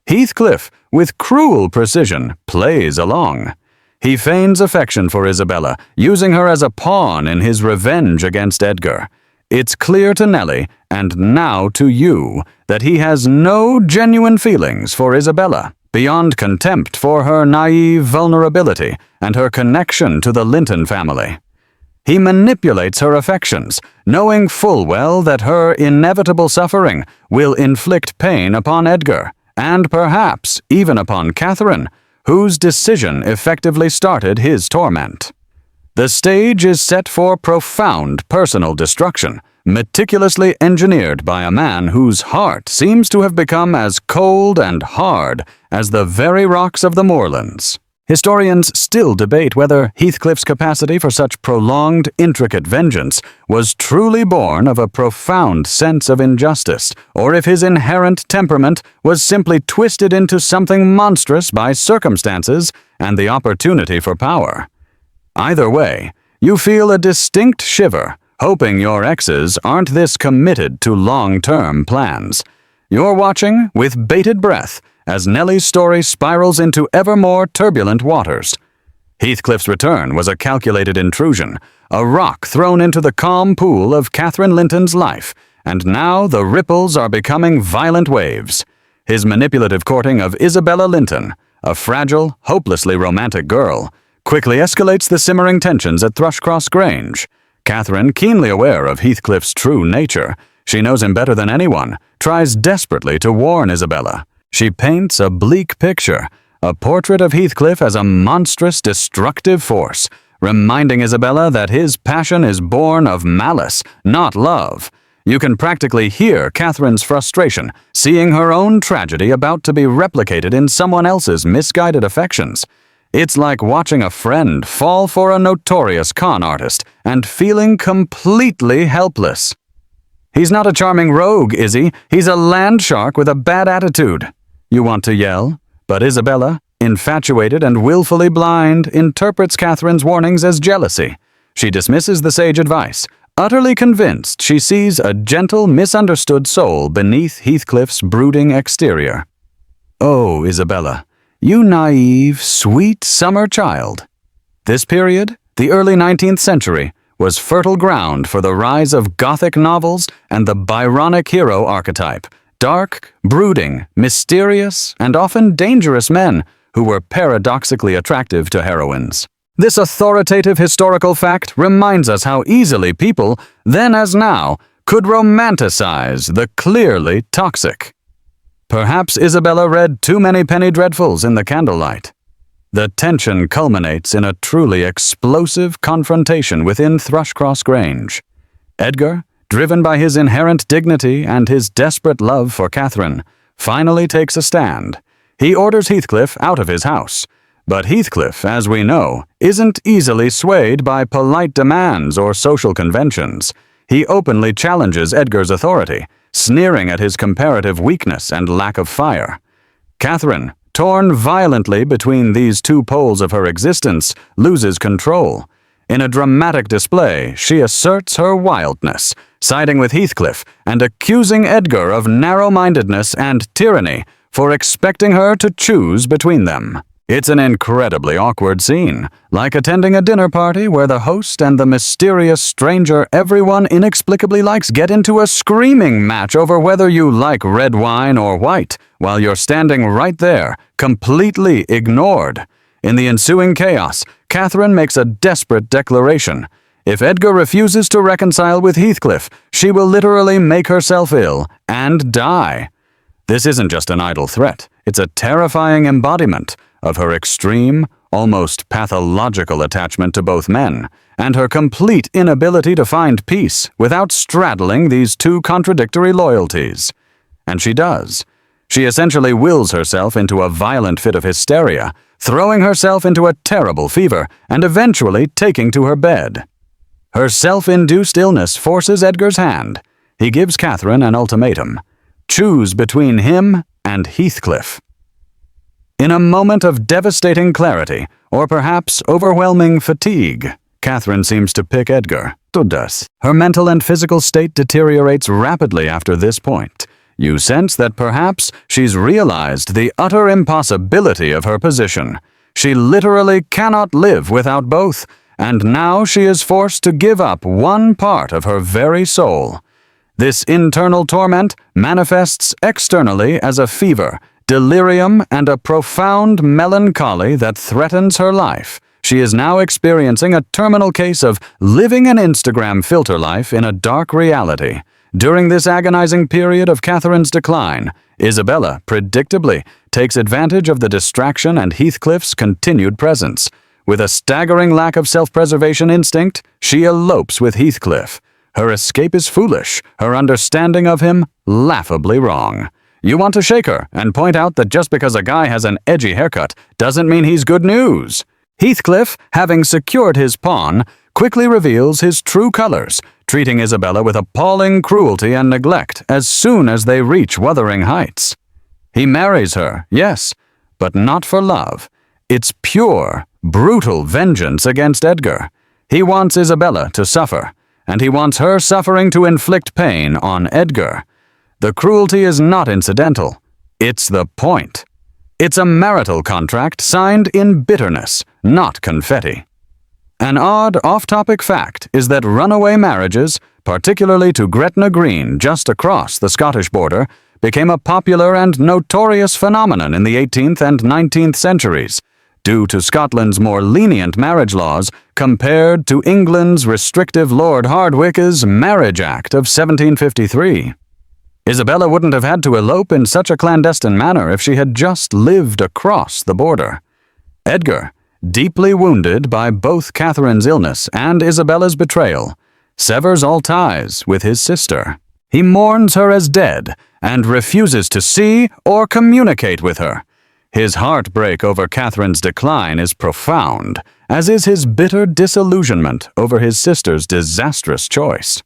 Heathcliff, with cruel precision, plays along. He feigns affection for Isabella, using her as a pawn in his revenge against Edgar. It's clear to Nellie, and now to you, that he has no genuine feelings for Isabella, beyond contempt for her naive vulnerability and her connection to the Linton family. He manipulates her affections, knowing full well that her inevitable suffering will inflict pain upon Edgar, and perhaps even upon Catherine, whose decision effectively started his torment. The stage is set for profound personal destruction, meticulously engineered by a man whose heart seems to have become as cold and hard as the very rocks of the moorlands. Historians still debate whether Heathcliff's capacity for such prolonged, intricate vengeance was truly born of a profound sense of injustice, or if his inherent temperament was simply twisted into something monstrous by circumstances and the opportunity for power. Either way, you feel a distinct shiver, hoping your exes aren't this committed to long-term plans. You're watching with bated breath as Nellie's story spirals into ever more turbulent waters. Heathcliff's return was a calculated intrusion, a rock thrown into the calm pool of Catherine Linton's life, and now the ripples are becoming violent waves. His manipulative courting of Isabella Linton, a fragile, hopelessly romantic girl, quickly escalates the simmering tensions at Thrushcross Grange. Catherine, keenly aware of Heathcliff's true nature, she knows him better than anyone, tries desperately to warn Isabella. She paints a bleak picture, a portrait of Heathcliff as a monstrous, destructive force, reminding Isabella that his passion is born of malice, not love. You can practically hear Catherine's frustration, seeing her own tragedy about to be replicated in someone else's misguided affections. It's like watching a friend fall for a notorious con artist and feeling completely helpless. He's not a charming rogue, is he? He's a land shark with a bad attitude. You want to yell, but Isabella, infatuated and willfully blind, interprets Catherine's warnings as jealousy. She dismisses the sage advice, utterly convinced she sees a gentle, misunderstood soul beneath Heathcliff's brooding exterior. Oh, Isabella, you naive, sweet summer child. This period, the early 19th century, was fertile ground for the rise of Gothic novels and the Byronic hero archetype. Dark, brooding, mysterious, and often dangerous men who were paradoxically attractive to heroines. This authoritative historical fact reminds us how easily people, then as now, could romanticize the clearly toxic. Perhaps Isabella read too many penny dreadfuls in the candlelight. The tension culminates in a truly explosive confrontation within Thrushcross Grange. Edgar, driven by his inherent dignity and his desperate love for Catherine, finally takes a stand. He orders Heathcliff out of his house. But Heathcliff, as we know, isn't easily swayed by polite demands or social conventions. He openly challenges Edgar's authority, sneering at his comparative weakness and lack of fire. Catherine, torn violently between these two poles of her existence, loses control. In a dramatic display, she asserts her wildness, siding with Heathcliff and accusing Edgar of narrow-mindedness and tyranny for expecting her to choose between them. It's an incredibly awkward scene, like attending a dinner party where the host and the mysterious stranger everyone inexplicably likes get into a screaming match over whether you like red wine or white, while you're standing right there, completely ignored. In the ensuing chaos, Catherine makes a desperate declaration. If Edgar refuses to reconcile with Heathcliff, she will literally make herself ill and die. This isn't just an idle threat, it's a terrifying embodiment of her extreme, almost pathological attachment to both men, and her complete inability to find peace without straddling these two contradictory loyalties. And she does. She essentially wills herself into a violent fit of hysteria, throwing herself into a terrible fever, and eventually taking to her bed. Her self-induced illness forces Edgar's hand. He gives Catherine an ultimatum. Choose between him and Heathcliff. In a moment of devastating clarity, or perhaps overwhelming fatigue, Catherine seems to pick Edgar. Her mental and physical state deteriorates rapidly after this point. You sense that perhaps she's realized the utter impossibility of her position. She literally cannot live without both, and now she is forced to give up one part of her very soul. This internal torment manifests externally as a fever, delirium, and a profound melancholy that threatens her life. She is now experiencing a terminal case of living an Instagram filter life in a dark reality. During this agonizing period of Catherine's decline, Isabella, predictably, takes advantage of the distraction and Heathcliff's continued presence. With a staggering lack of self-preservation instinct, she elopes with Heathcliff. Her escape is foolish, her understanding of him laughably wrong. You want to shake her and point out that just because a guy has an edgy haircut doesn't mean he's good news. Heathcliff, having secured his pawn, quickly reveals his true colors, treating Isabella with appalling cruelty and neglect as soon as they reach Wuthering Heights. He marries her, yes, but not for love. It's pure, brutal vengeance against Edgar. He wants Isabella to suffer, and he wants her suffering to inflict pain on Edgar. The cruelty is not incidental. It's the point. It's a marital contract signed in bitterness, not confetti. An odd off-topic fact is that runaway marriages, particularly to Gretna Green just across the Scottish border, became a popular and notorious phenomenon in the 18th and 19th centuries, due to Scotland's more lenient marriage laws compared to England's restrictive Lord Hardwicke's Marriage Act of 1753. Isabella wouldn't have had to elope in such a clandestine manner if she had just lived across the border. Edgar, deeply wounded by both Catherine's illness and Isabella's betrayal, severs all ties with his sister. He mourns her as dead and refuses to see or communicate with her. His heartbreak over Catherine's decline is profound, as is his bitter disillusionment over his sister's disastrous choice.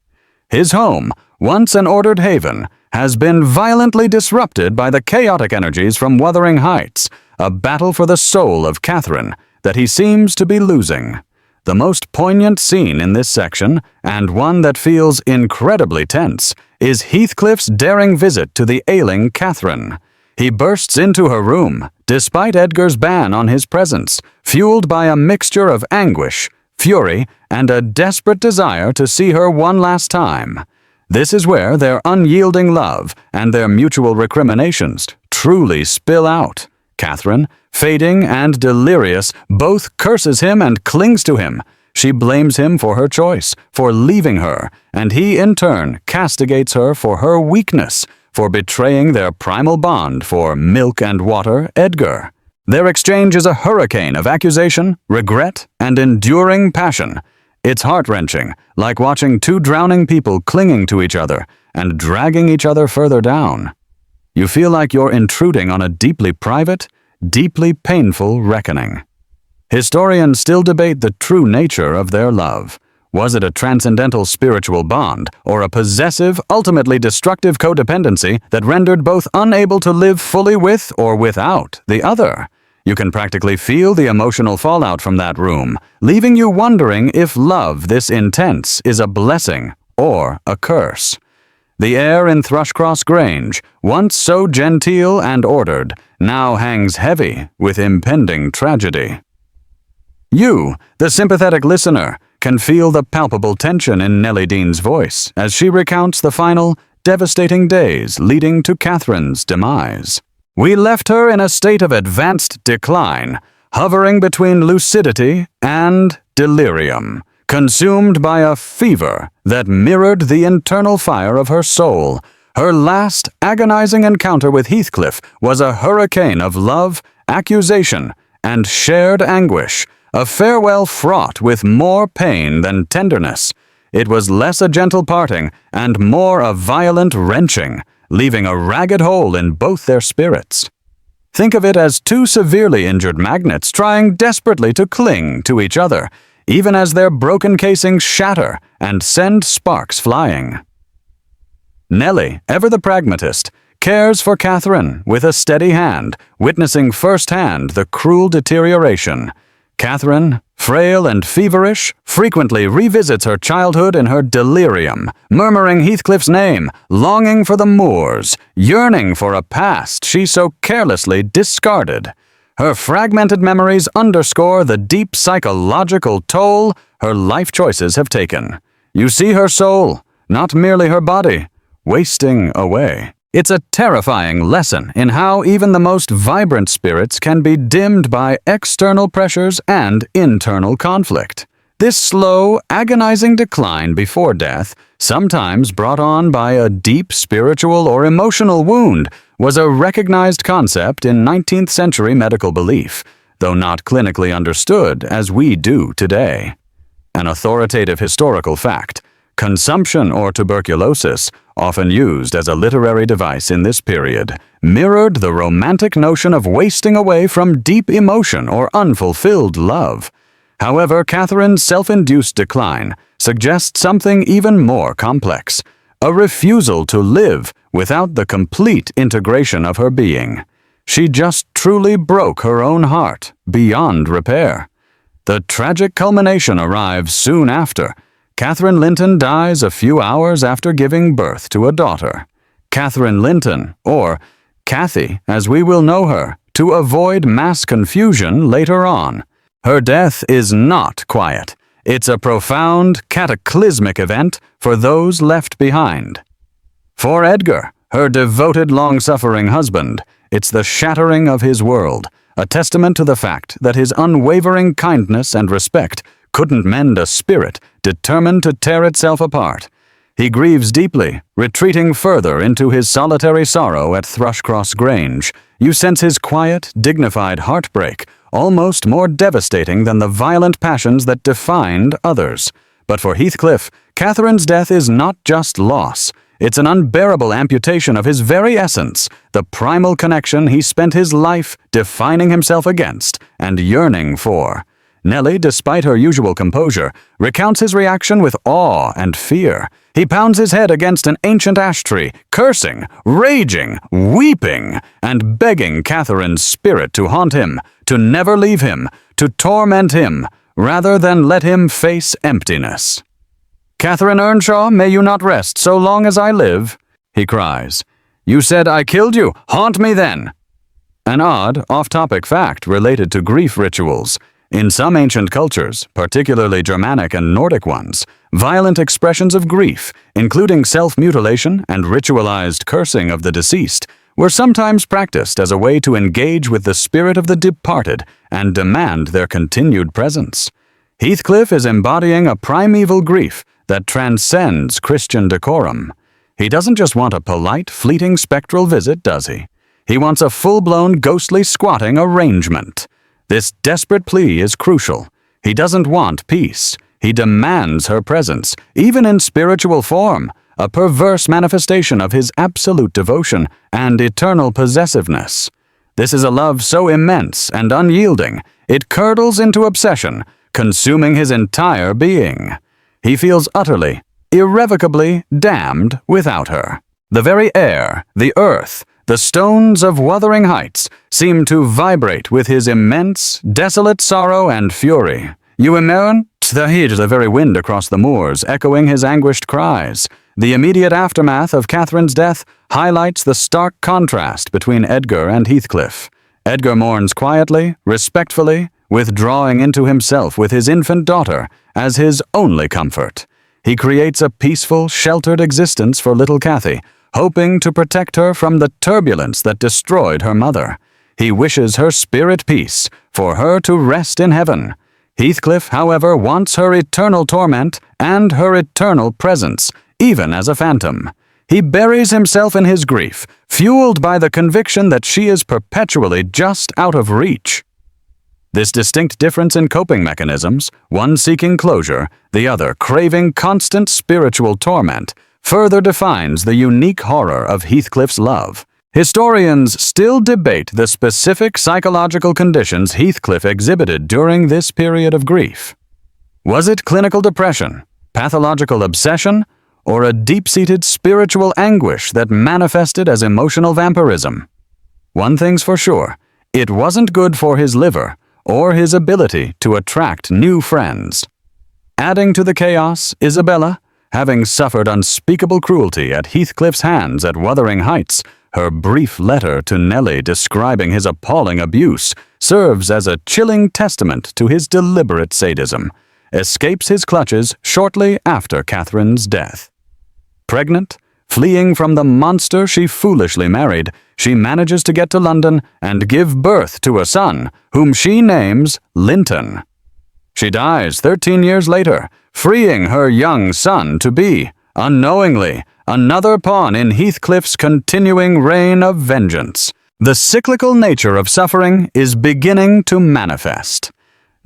His home, once an ordered haven, has been violently disrupted by the chaotic energies from Wuthering Heights, a battle for the soul of Catherine that he seems to be losing. The most poignant scene in this section, and one that feels incredibly tense, is Heathcliff's daring visit to the ailing Catherine. He bursts into her room, despite Edgar's ban on his presence, fueled by a mixture of anguish, fury, and a desperate desire to see her one last time. This is where their unyielding love and their mutual recriminations truly spill out. Catherine, fading and delirious, both curses him and clings to him. She blames him for her choice, for leaving her, and he in turn castigates her for her weakness, for betraying their primal bond for milk and water, Edgar. Their exchange is a hurricane of accusation, regret, and enduring passion. It's heart-wrenching, like watching two drowning people clinging to each other and dragging each other further down. You feel like you're intruding on a deeply private, deeply painful reckoning. Historians still debate the true nature of their love. Was it a transcendental spiritual bond, or a possessive, ultimately destructive codependency that rendered both unable to live fully with or without the other? You can practically feel the emotional fallout from that room, leaving you wondering if love this intense is a blessing or a curse. The air in Thrushcross Grange, once so genteel and ordered, now hangs heavy with impending tragedy. You, the sympathetic listener, can feel the palpable tension in Nellie Dean's voice as she recounts the final, devastating days leading to Catherine's demise. We left her in a state of advanced decline, hovering between lucidity and delirium, consumed by a fever that mirrored the internal fire of her soul. Her last agonizing encounter with Heathcliff was a hurricane of love, accusation, and shared anguish, a farewell fraught with more pain than tenderness. It was less a gentle parting and more a violent wrenching, leaving a ragged hole in both their spirits. Think of it as two severely injured magnets trying desperately to cling to each other, even as their broken casings shatter and send sparks flying. Nellie, ever the pragmatist, cares for Catherine with a steady hand, witnessing firsthand the cruel deterioration. Catherine, frail and feverish, frequently revisits her childhood in her delirium, murmuring Heathcliff's name, longing for the moors, yearning for a past she so carelessly discarded. Her fragmented memories underscore the deep psychological toll her life choices have taken. You see her soul, not merely her body, wasting away. It's a terrifying lesson in how even the most vibrant spirits can be dimmed by external pressures and internal conflict. This slow, agonizing decline before death, sometimes brought on by a deep spiritual or emotional wound, was a recognized concept in 19th century medical belief, though not clinically understood as we do today. An authoritative historical fact: consumption or tuberculosis, often used as a literary device in this period, mirrored the romantic notion of wasting away from deep emotion or unfulfilled love. However, Catherine's self-induced decline suggests something even more complex: a refusal to live without the complete integration of her being. She just truly broke her own heart beyond repair. The tragic culmination arrives soon after. Catherine Linton dies a few hours after giving birth to a daughter. Catherine Linton, or Cathy as we will know her, to avoid mass confusion later on. Her death is not quiet. It's a profound, cataclysmic event for those left behind. For Edgar, her devoted, long-suffering husband, it's the shattering of his world, a testament to the fact that his unwavering kindness and respect couldn't mend a spirit determined to tear itself apart. He grieves deeply, retreating further into his solitary sorrow at Thrushcross Grange. You sense his quiet, dignified heartbreak, almost more devastating than the violent passions that defined others. But for Heathcliff, Catherine's death is not just loss. It's an unbearable amputation of his very essence, the primal connection he spent his life defining himself against and yearning for. Nellie, despite her usual composure, recounts his reaction with awe and fear. He pounds his head against an ancient ash tree, cursing, raging, weeping, and begging Catherine's spirit to haunt him, to never leave him, to torment him, rather than let him face emptiness. "Catherine Earnshaw, may you not rest so long as I live," he cries. "You said I killed you, haunt me then." An odd, off-topic fact related to grief rituals. In some ancient cultures, particularly Germanic and Nordic ones, violent expressions of grief, including self-mutilation and ritualized cursing of the deceased, were sometimes practiced as a way to engage with the spirit of the departed and demand their continued presence. Heathcliff is embodying a primeval grief that transcends Christian decorum. He doesn't just want a polite, fleeting spectral visit, does he? He wants a full-blown, ghostly, squatting arrangement. This desperate plea is crucial. He doesn't want peace. He demands her presence, even in spiritual form, a perverse manifestation of his absolute devotion and eternal possessiveness. This is a love so immense and unyielding, it curdles into obsession, consuming his entire being. He feels utterly, irrevocably damned without her. The very air, the earth, the stones of Wuthering Heights seem to vibrate with his immense, desolate sorrow and fury. You imagine the very wind across the moors, echoing his anguished cries. The immediate aftermath of Catherine's death highlights the stark contrast between Edgar and Heathcliff. Edgar mourns quietly, respectfully, withdrawing into himself with his infant daughter as his only comfort. He creates a peaceful, sheltered existence for little Cathy, hoping to protect her from the turbulence that destroyed her mother. He wishes her spirit peace, for her to rest in heaven. Heathcliff, however, wants her eternal torment and her eternal presence, even as a phantom. He buries himself in his grief, fueled by the conviction that she is perpetually just out of reach. This distinct difference in coping mechanisms, one seeking closure, the other craving constant spiritual torment, further defines the unique horror of Heathcliff's love. Historians still debate the specific psychological conditions Heathcliff exhibited during this period of grief. Was it clinical depression, pathological obsession, or a deep-seated spiritual anguish that manifested as emotional vampirism? One thing's for sure, it wasn't good for his liver or his ability to attract new friends. Adding to the chaos, Isabella, having suffered unspeakable cruelty at Heathcliff's hands at Wuthering Heights, her brief letter to Nellie describing his appalling abuse serves as a chilling testament to his deliberate sadism, escapes his clutches shortly after Catherine's death. Pregnant, fleeing from the monster she foolishly married, she manages to get to London and give birth to a son, whom she names Linton. She dies 13 years later, freeing her young son to be, unknowingly, another pawn in Heathcliff's continuing reign of vengeance. The cyclical nature of suffering is beginning to manifest.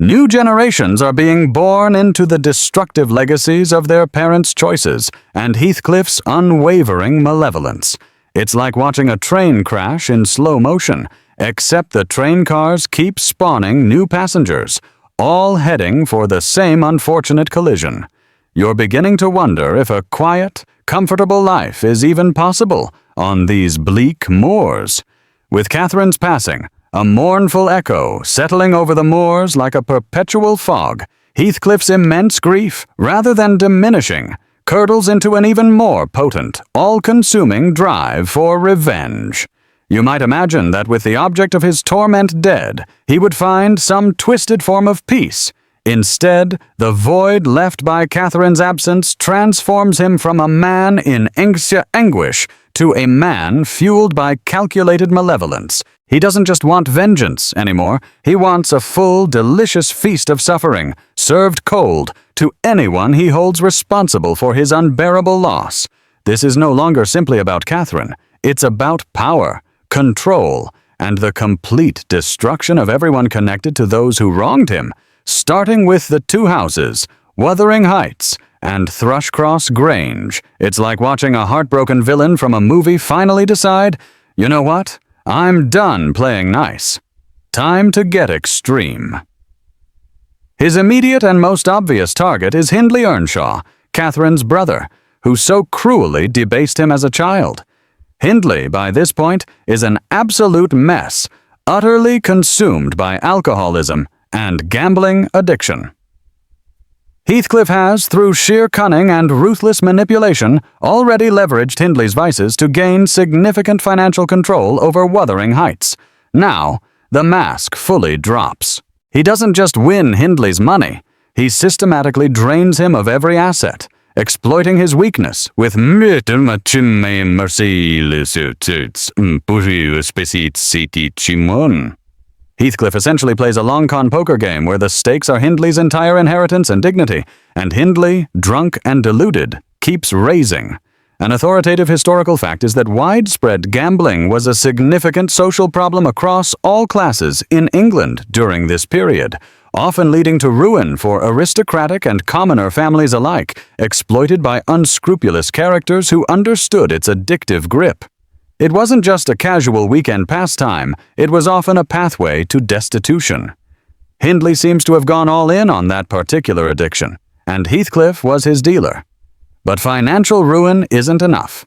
New generations are being born into the destructive legacies of their parents' choices and Heathcliff's unwavering malevolence. It's like watching a train crash in slow motion, except the train cars keep spawning new passengers, all heading for the same unfortunate collision. You're beginning to wonder if a quiet, comfortable life is even possible on these bleak moors. With Catherine's passing, a mournful echo settling over the moors like a perpetual fog, Heathcliff's immense grief, rather than diminishing, curdles into an even more potent, all-consuming drive for revenge. You might imagine that with the object of his torment dead, he would find some twisted form of peace. Instead, the void left by Catherine's absence transforms him from a man in anguish to a man fueled by calculated malevolence. He doesn't just want vengeance anymore. He wants a full, delicious feast of suffering, served cold, to anyone he holds responsible for his unbearable loss. This is no longer simply about Catherine. It's about power, control, and the complete destruction of everyone connected to those who wronged him, starting with the two houses, Wuthering Heights and Thrushcross Grange. It's like watching a heartbroken villain from a movie finally decide, you know what? I'm done playing nice. Time to get extreme. His immediate and most obvious target is Hindley Earnshaw, Catherine's brother, who so cruelly debased him as a child. Hindley, by this point, is an absolute mess, utterly consumed by alcoholism and gambling addiction. Heathcliff has, through sheer cunning and ruthless manipulation, already leveraged Hindley's vices to gain significant financial control over Wuthering Heights. Now, the mask fully drops. He doesn't just win Hindley's money, he systematically drains him of every asset, exploiting his weakness with Heathcliff essentially plays a long-con poker game where the stakes are Hindley's entire inheritance and dignity, and Hindley, drunk and deluded, keeps raising. An authoritative historical fact is that widespread gambling was a significant social problem across all classes in England during this period, often leading to ruin for aristocratic and commoner families alike, exploited by unscrupulous characters who understood its addictive grip. It wasn't just a casual weekend pastime, it was often a pathway to destitution. Hindley seems to have gone all in on that particular addiction, and Heathcliff was his dealer. But financial ruin isn't enough.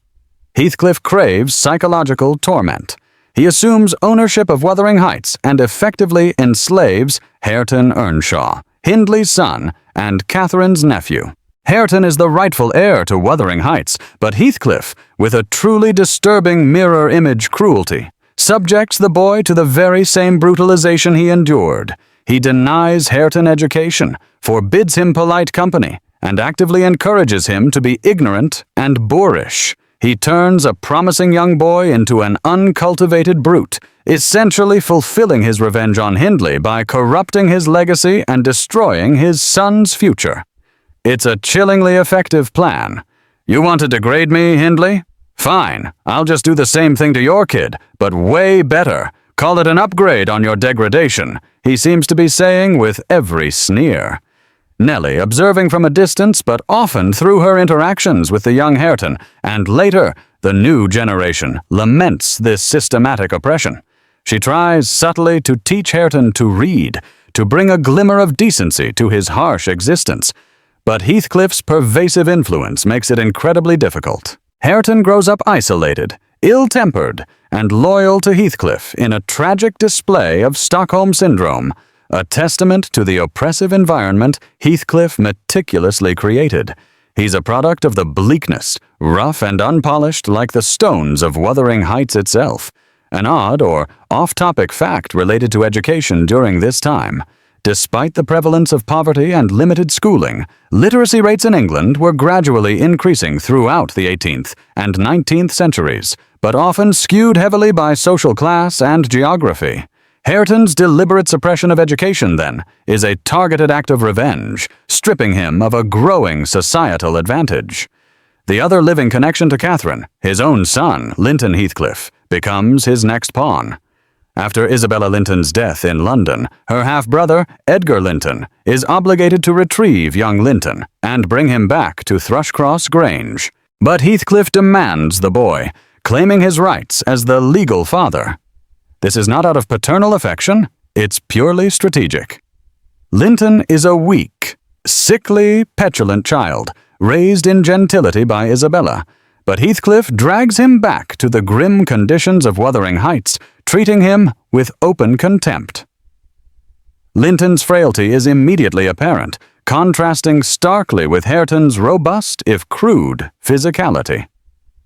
Heathcliff craves psychological torment. He assumes ownership of Wuthering Heights and effectively enslaves Hareton Earnshaw, Hindley's son and Catherine's nephew. Hareton is the rightful heir to Wuthering Heights, but Heathcliff, with a truly disturbing mirror image cruelty, subjects the boy to the very same brutalization he endured. He denies Hareton education, forbids him polite company, and actively encourages him to be ignorant and boorish. He turns a promising young boy into an uncultivated brute, essentially fulfilling his revenge on Hindley by corrupting his legacy and destroying his son's future. It's a chillingly effective plan. You want to degrade me, Hindley? Fine, I'll just do the same thing to your kid, but way better. Call it an upgrade on your degradation, he seems to be saying with every sneer. Nellie, observing from a distance but often through her interactions with the young Hareton, and later, the new generation, laments this systematic oppression. She tries subtly to teach Hareton to read, to bring a glimmer of decency to his harsh existence. But Heathcliff's pervasive influence makes it incredibly difficult. Hareton grows up isolated, ill-tempered, and loyal to Heathcliff in a tragic display of Stockholm Syndrome, a testament to the oppressive environment Heathcliff meticulously created. He's a product of the bleakness, rough and unpolished like the stones of Wuthering Heights itself. An odd or off-topic fact related to education during this time. Despite the prevalence of poverty and limited schooling, literacy rates in England were gradually increasing throughout the 18th and 19th centuries, but often skewed heavily by social class and geography. Hareton's deliberate suppression of education, then, is a targeted act of revenge, stripping him of a growing societal advantage. The other living connection to Catherine, his own son, Linton Heathcliff, becomes his next pawn. After Isabella Linton's death in London, her half-brother, Edgar Linton, is obligated to retrieve young Linton and bring him back to Thrushcross Grange. But Heathcliff demands the boy, claiming his rights as the legal father. This is not out of paternal affection, it's purely strategic. Linton is a weak, sickly, petulant child, raised in gentility by Isabella, but Heathcliff drags him back to the grim conditions of Wuthering Heights, treating him with open contempt. Linton's frailty is immediately apparent, contrasting starkly with Hareton's robust, if crude, physicality.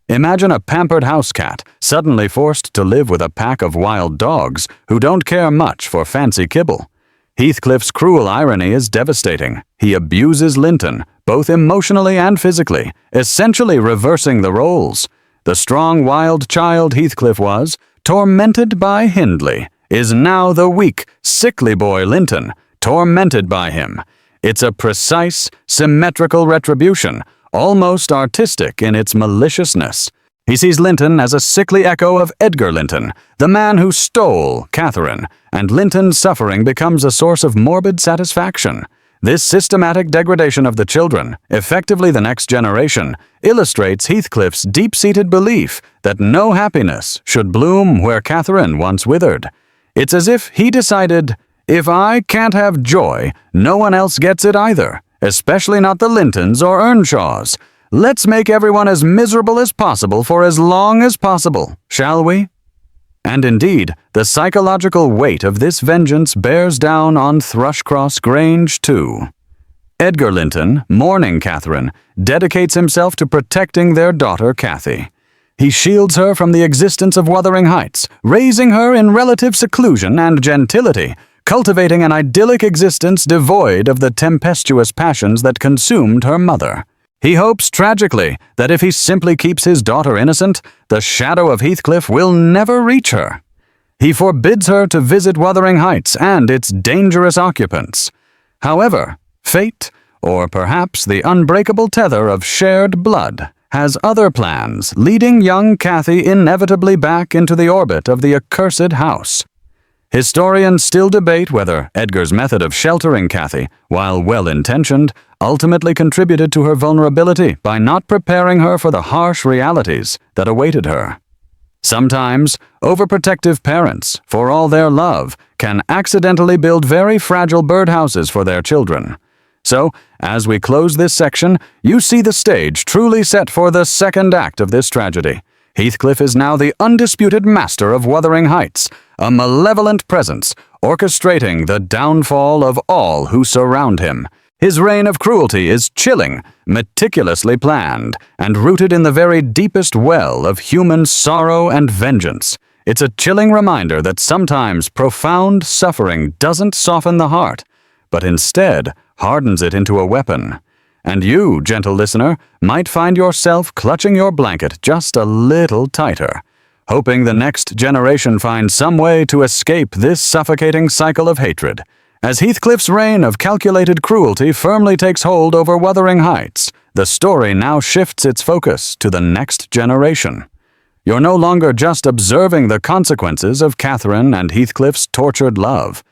Imagine a pampered house cat suddenly forced to live with a pack of wild dogs who don't care much for fancy kibble. Heathcliff's cruel irony is devastating. He abuses Linton, both emotionally and physically, essentially reversing the roles. The strong, wild child Heathcliff was, tormented by Hindley, is now the weak, sickly boy Linton, tormented by him. It's a precise, symmetrical retribution, almost artistic in its maliciousness. He sees Linton as a sickly echo of Edgar Linton, the man who stole Catherine, and Linton's suffering becomes a source of morbid satisfaction. This systematic degradation of the children, effectively the next generation, illustrates Heathcliff's deep-seated belief that no happiness should bloom where Catherine once withered. It's as if he decided, if I can't have joy, no one else gets it either, especially not the Lintons or Earnshaws. Let's make everyone as miserable as possible for as long as possible, shall we? And indeed, the psychological weight of this vengeance bears down on Thrushcross Grange too. Edgar Linton, mourning Catherine, dedicates himself to protecting their daughter Cathy. He shields her from the existence of Wuthering Heights, raising her in relative seclusion and gentility, cultivating an idyllic existence devoid of the tempestuous passions that consumed her mother. He hopes tragically that if he simply keeps his daughter innocent, the shadow of Heathcliff will never reach her. He forbids her to visit Wuthering Heights and its dangerous occupants. However, fate, or perhaps the unbreakable tether of shared blood, has other plans, leading young Cathy inevitably back into the orbit of the accursed house. Historians still debate whether Edgar's method of sheltering Cathy, while well-intentioned, ultimately contributed to her vulnerability by not preparing her for the harsh realities that awaited her. Sometimes, overprotective parents, for all their love, can accidentally build very fragile birdhouses for their children. So, as we close this section, you see the stage truly set for the second act of this tragedy. Heathcliff is now the undisputed master of Wuthering Heights, a malevolent presence, orchestrating the downfall of all who surround him. His reign of cruelty is chilling, meticulously planned, and rooted in the very deepest well of human sorrow and vengeance. It's a chilling reminder that sometimes profound suffering doesn't soften the heart, but instead hardens it into a weapon. And you, gentle listener, might find yourself clutching your blanket just a little tighter, hoping the next generation finds some way to escape this suffocating cycle of hatred. As Heathcliff's reign of calculated cruelty firmly takes hold over Wuthering Heights, the story now shifts its focus to the next generation. You're no longer just observing the consequences of Catherine and Heathcliff's tortured love.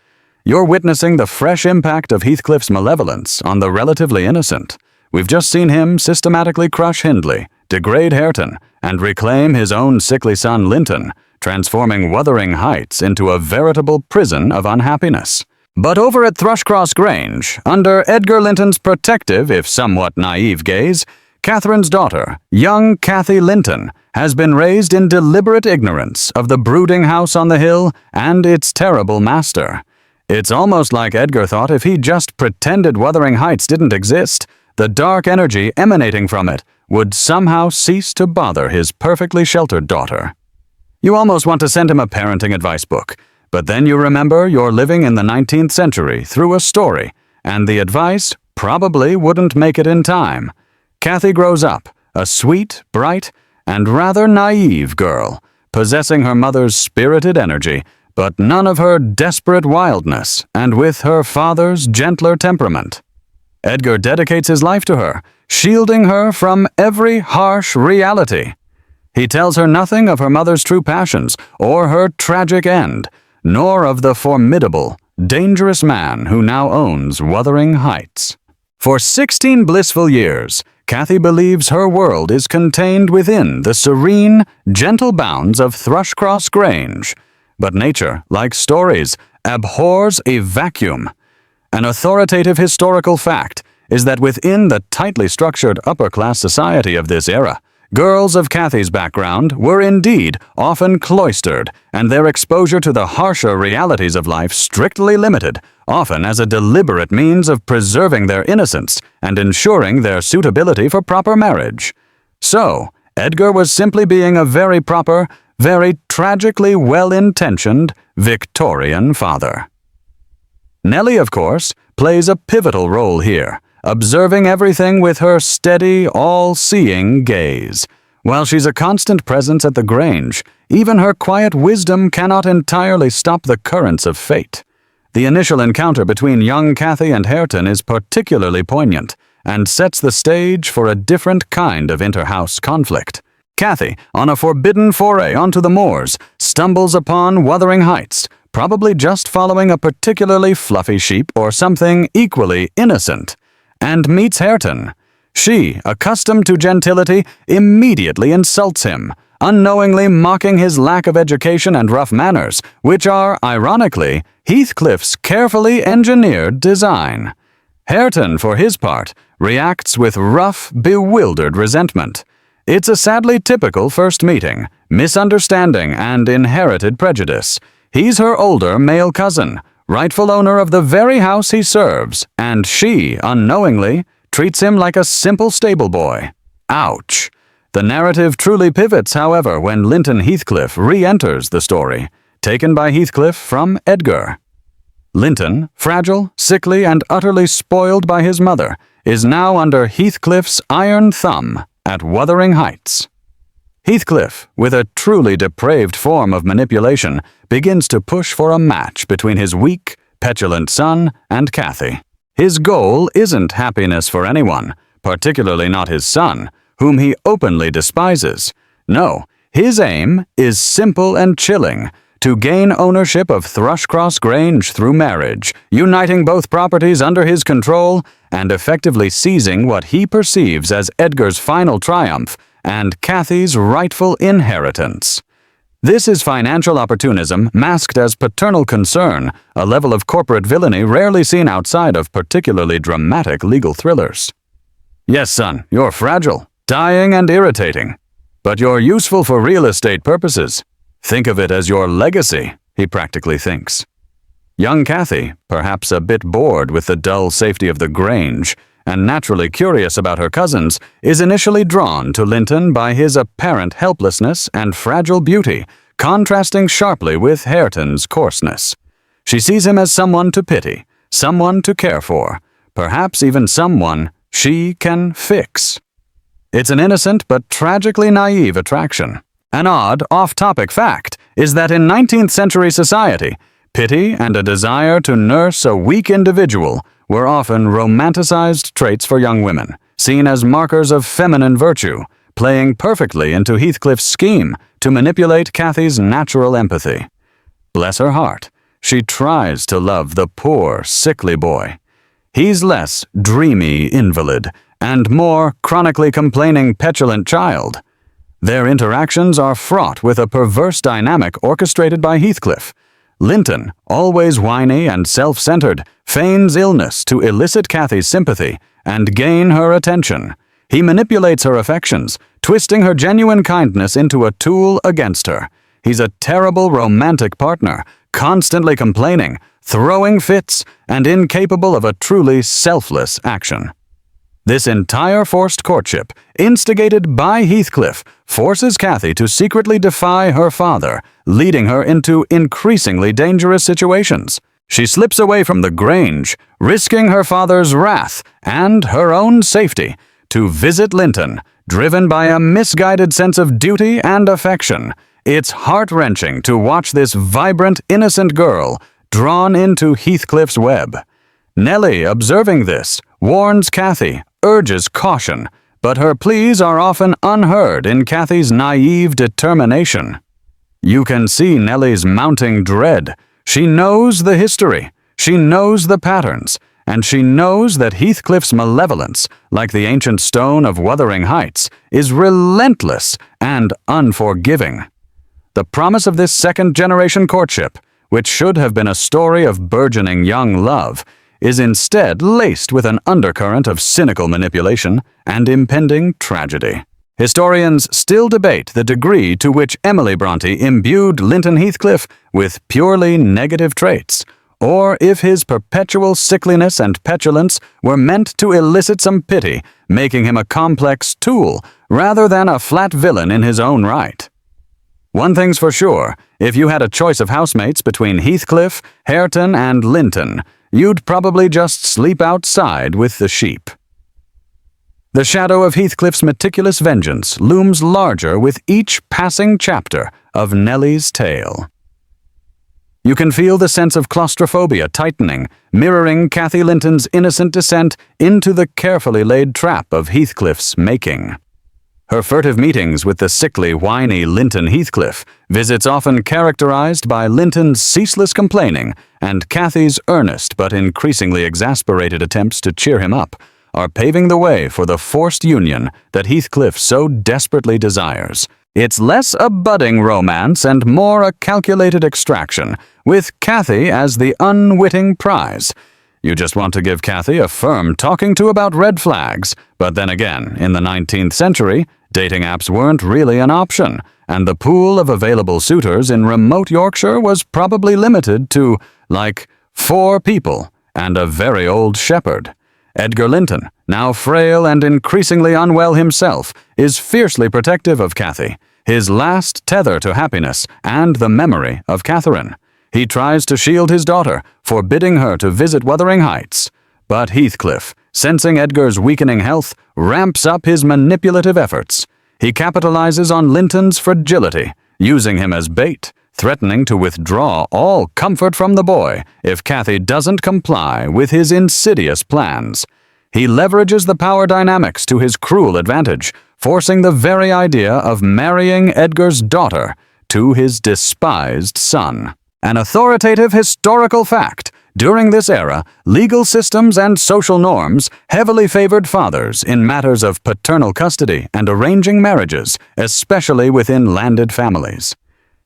You're witnessing the fresh impact of Heathcliff's malevolence on the relatively innocent. We've just seen him systematically crush Hindley, degrade Hareton, and reclaim his own sickly son Linton, transforming Wuthering Heights into a veritable prison of unhappiness. But over at Thrushcross Grange, under Edgar Linton's protective, if somewhat naive gaze, Catherine's daughter, young Cathy Linton, has been raised in deliberate ignorance of the brooding house on the hill and its terrible master. It's almost like Edgar thought if he just pretended Wuthering Heights didn't exist, the dark energy emanating from it would somehow cease to bother his perfectly sheltered daughter. You almost want to send him a parenting advice book, but then you remember you're living in the 19th century through a story, and the advice probably wouldn't make it in time. Cathy grows up, a sweet, bright, and rather naive girl, possessing her mother's spirited energy, but none of her desperate wildness, and with her father's gentler temperament. Edgar dedicates his life to her, shielding her from every harsh reality. He tells her nothing of her mother's true passions or her tragic end, nor of the formidable, dangerous man who now owns Wuthering Heights. For 16 blissful years, Kathy believes her world is contained within the serene, gentle bounds of Thrushcross Grange. But nature, like stories, abhors a vacuum. An authoritative historical fact is that within the tightly structured upper-class society of this era, girls of Kathy's background were indeed often cloistered, and their exposure to the harsher realities of life strictly limited, often as a deliberate means of preserving their innocence and ensuring their suitability for proper marriage. So, Edgar was simply being a very proper, very tragically well-intentioned Victorian father. Nellie, of course, plays a pivotal role here, observing everything with her steady, all-seeing gaze. While she's a constant presence at the Grange, even her quiet wisdom cannot entirely stop the currents of fate. The initial encounter between young Kathy and Hareton is particularly poignant and sets the stage for a different kind of inter-house conflict. Kathy, on a forbidden foray onto the moors, stumbles upon Wuthering Heights, probably just following a particularly fluffy sheep or something equally innocent, and meets Hareton. She, accustomed to gentility, immediately insults him, unknowingly mocking his lack of education and rough manners, which are, ironically, Heathcliff's carefully engineered design. Hareton, for his part, reacts with rough, bewildered resentment. It's a sadly typical first meeting, misunderstanding, and inherited prejudice. He's her older male cousin, rightful owner of the very house he serves, and she, unknowingly, treats him like a simple stable boy. Ouch! The narrative truly pivots, however, when Linton Heathcliff re-enters the story, taken by Heathcliff from Edgar. Linton, fragile, sickly, and utterly spoiled by his mother, is now under Heathcliff's iron thumb at Wuthering Heights. Heathcliff, with a truly depraved form of manipulation, begins to push for a match between his weak, petulant son and Kathy. His goal isn't happiness for anyone, particularly not his son, whom he openly despises. No, his aim is simple and chilling: to gain ownership of Thrushcross Grange through marriage, uniting both properties under his control and effectively seizing what he perceives as Edgar's final triumph and Kathy's rightful inheritance. This is financial opportunism masked as paternal concern, a level of corporate villainy rarely seen outside of particularly dramatic legal thrillers. Yes, son, you're fragile, dying and irritating, but you're useful for real estate purposes. Think of it as your legacy, he practically thinks. Young Kathy, perhaps a bit bored with the dull safety of the Grange, and naturally curious about her cousins, is initially drawn to Linton by his apparent helplessness and fragile beauty, contrasting sharply with Hareton's coarseness. She sees him as someone to pity, someone to care for, perhaps even someone she can fix. It's an innocent but tragically naive attraction. An odd, off-topic fact is that in 19th century society, pity and a desire to nurse a weak individual were often romanticized traits for young women, seen as markers of feminine virtue, playing perfectly into Heathcliff's scheme to manipulate Kathy's natural empathy. Bless her heart, she tries to love the poor, sickly boy. He's less dreamy invalid and more chronically complaining petulant child. Their interactions are fraught with a perverse dynamic orchestrated by Heathcliff. Linton, always whiny and self-centered, feigns illness to elicit Kathy's sympathy and gain her attention. He manipulates her affections, twisting her genuine kindness into a tool against her. He's a terrible romantic partner, constantly complaining, throwing fits, and incapable of a truly selfless action. This entire forced courtship, instigated by Heathcliff, forces Kathy to secretly defy her father, leading her into increasingly dangerous situations. She slips away from the Grange, risking her father's wrath and her own safety, to visit Linton, driven by a misguided sense of duty and affection. It's heart-wrenching to watch this vibrant, innocent girl drawn into Heathcliff's web. Nellie, observing this, warns Cathy, urges caution, but her pleas are often unheard in Cathy's naive determination. You can see Nellie's mounting dread. She knows the history, she knows the patterns, and she knows that Heathcliff's malevolence, like the ancient stone of Wuthering Heights, is relentless and unforgiving. The promise of this second-generation courtship, which should have been a story of burgeoning young love, is instead laced with an undercurrent of cynical manipulation and impending tragedy. Historians still debate the degree to which Emily Brontë imbued Linton Heathcliff with purely negative traits, or if his perpetual sickliness and petulance were meant to elicit some pity, making him a complex tool rather than a flat villain in his own right. One thing's for sure, if you had a choice of housemates between Heathcliff, Hareton, and Linton, you'd probably just sleep outside with the sheep. The shadow of Heathcliff's meticulous vengeance looms larger with each passing chapter of Nellie's tale. You can feel the sense of claustrophobia tightening, mirroring Cathy Linton's innocent descent into the carefully laid trap of Heathcliff's making. Her furtive meetings with the sickly, whiny Linton Heathcliff, visits often characterized by Linton's ceaseless complaining and Cathy's earnest but increasingly exasperated attempts to cheer him up, are paving the way for the forced union that Heathcliff so desperately desires. It's less a budding romance and more a calculated extraction, with Cathy as the unwitting prize. You just want to give Cathy a firm talking to about red flags, but then again, in the 19th century, dating apps weren't really an option, and the pool of available suitors in remote Yorkshire was probably limited to, 4 people and a very old shepherd. Edgar Linton, now frail and increasingly unwell himself, is fiercely protective of Cathy, his last tether to happiness and the memory of Catherine. He tries to shield his daughter, forbidding her to visit Wuthering Heights. But Heathcliff, sensing Edgar's weakening health, ramps up his manipulative efforts. He capitalizes on Linton's fragility, using him as bait, threatening to withdraw all comfort from the boy if Cathy doesn't comply with his insidious plans. He leverages the power dynamics to his cruel advantage, forcing the very idea of marrying Edgar's daughter to his despised son. An authoritative historical fact. During this era, legal systems and social norms heavily favored fathers in matters of paternal custody and arranging marriages, especially within landed families.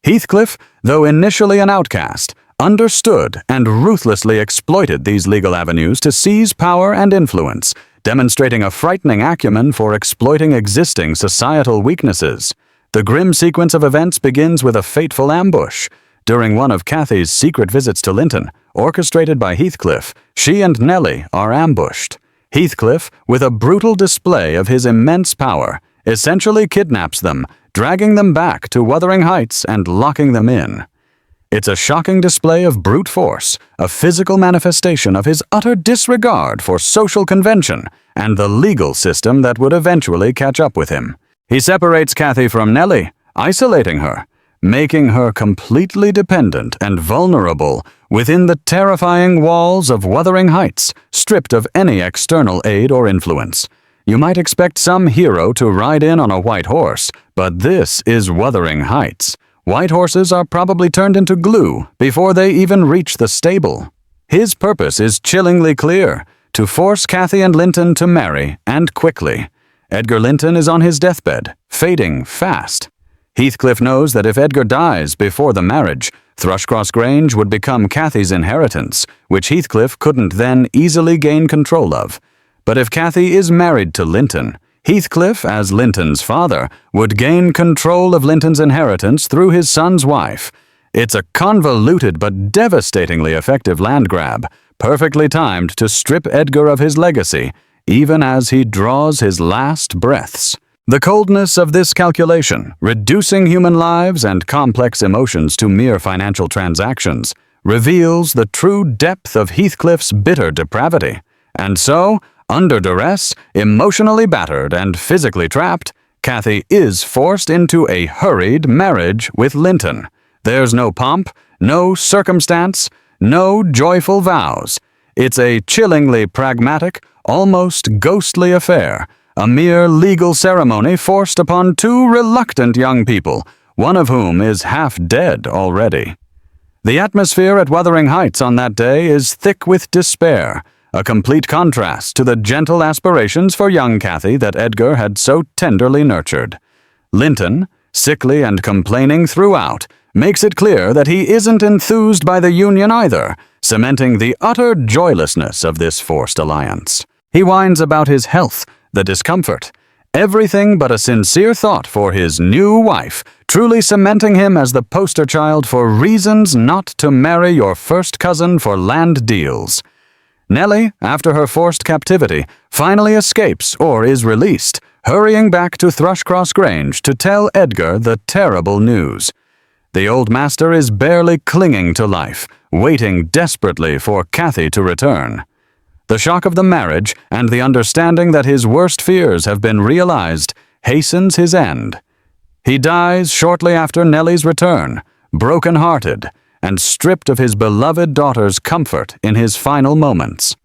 Heathcliff, though initially an outcast, understood and ruthlessly exploited these legal avenues to seize power and influence, demonstrating a frightening acumen for exploiting existing societal weaknesses. The grim sequence of events begins with a fateful ambush. During one of Cathy's secret visits to Linton, orchestrated by Heathcliff, she and Nellie are ambushed. Heathcliff, with a brutal display of his immense power, essentially kidnaps them, dragging them back to Wuthering Heights and locking them in. It's a shocking display of brute force, a physical manifestation of his utter disregard for social convention and the legal system that would eventually catch up with him. He separates Cathy from Nellie, isolating her, making her completely dependent and vulnerable within the terrifying walls of Wuthering Heights, stripped of any external aid or influence. You might expect some hero to ride in on a white horse, but this is Wuthering Heights. White horses are probably turned into glue before they even reach the stable. His purpose is chillingly clear: to force Cathy and Linton to marry, and quickly. Edgar Linton is on his deathbed, fading fast. Heathcliff knows that if Edgar dies before the marriage, Thrushcross Grange would become Cathy's inheritance, which Heathcliff couldn't then easily gain control of. But if Cathy is married to Linton, Heathcliff, as Linton's father, would gain control of Linton's inheritance through his son's wife. It's a convoluted but devastatingly effective land grab, perfectly timed to strip Edgar of his legacy, even as he draws his last breaths. The coldness of this calculation, reducing human lives and complex emotions to mere financial transactions, reveals the true depth of Heathcliff's bitter depravity. And so, under duress, emotionally battered and physically trapped, Kathy is forced into a hurried marriage with Linton. There's no pomp, no circumstance, no joyful vows. It's a chillingly pragmatic, almost ghostly affair, a mere legal ceremony forced upon two reluctant young people, one of whom is half dead already. The atmosphere at Wuthering Heights on that day is thick with despair, a complete contrast to the gentle aspirations for young Kathy that Edgar had so tenderly nurtured. Linton, sickly and complaining throughout, makes it clear that he isn't enthused by the union either, cementing the utter joylessness of this forced alliance. He whines about his health, the discomfort, everything but a sincere thought for his new wife, truly cementing him as the poster child for reasons not to marry your first cousin for land deals. Nellie, after her forced captivity, finally escapes or is released, hurrying back to Thrushcross Grange to tell Edgar the terrible news. The old master is barely clinging to life, waiting desperately for Kathy to return. The shock of the marriage and the understanding that his worst fears have been realized hastens his end. He dies shortly after Nellie's return, broken-hearted, and stripped of his beloved daughter's comfort in his final moments.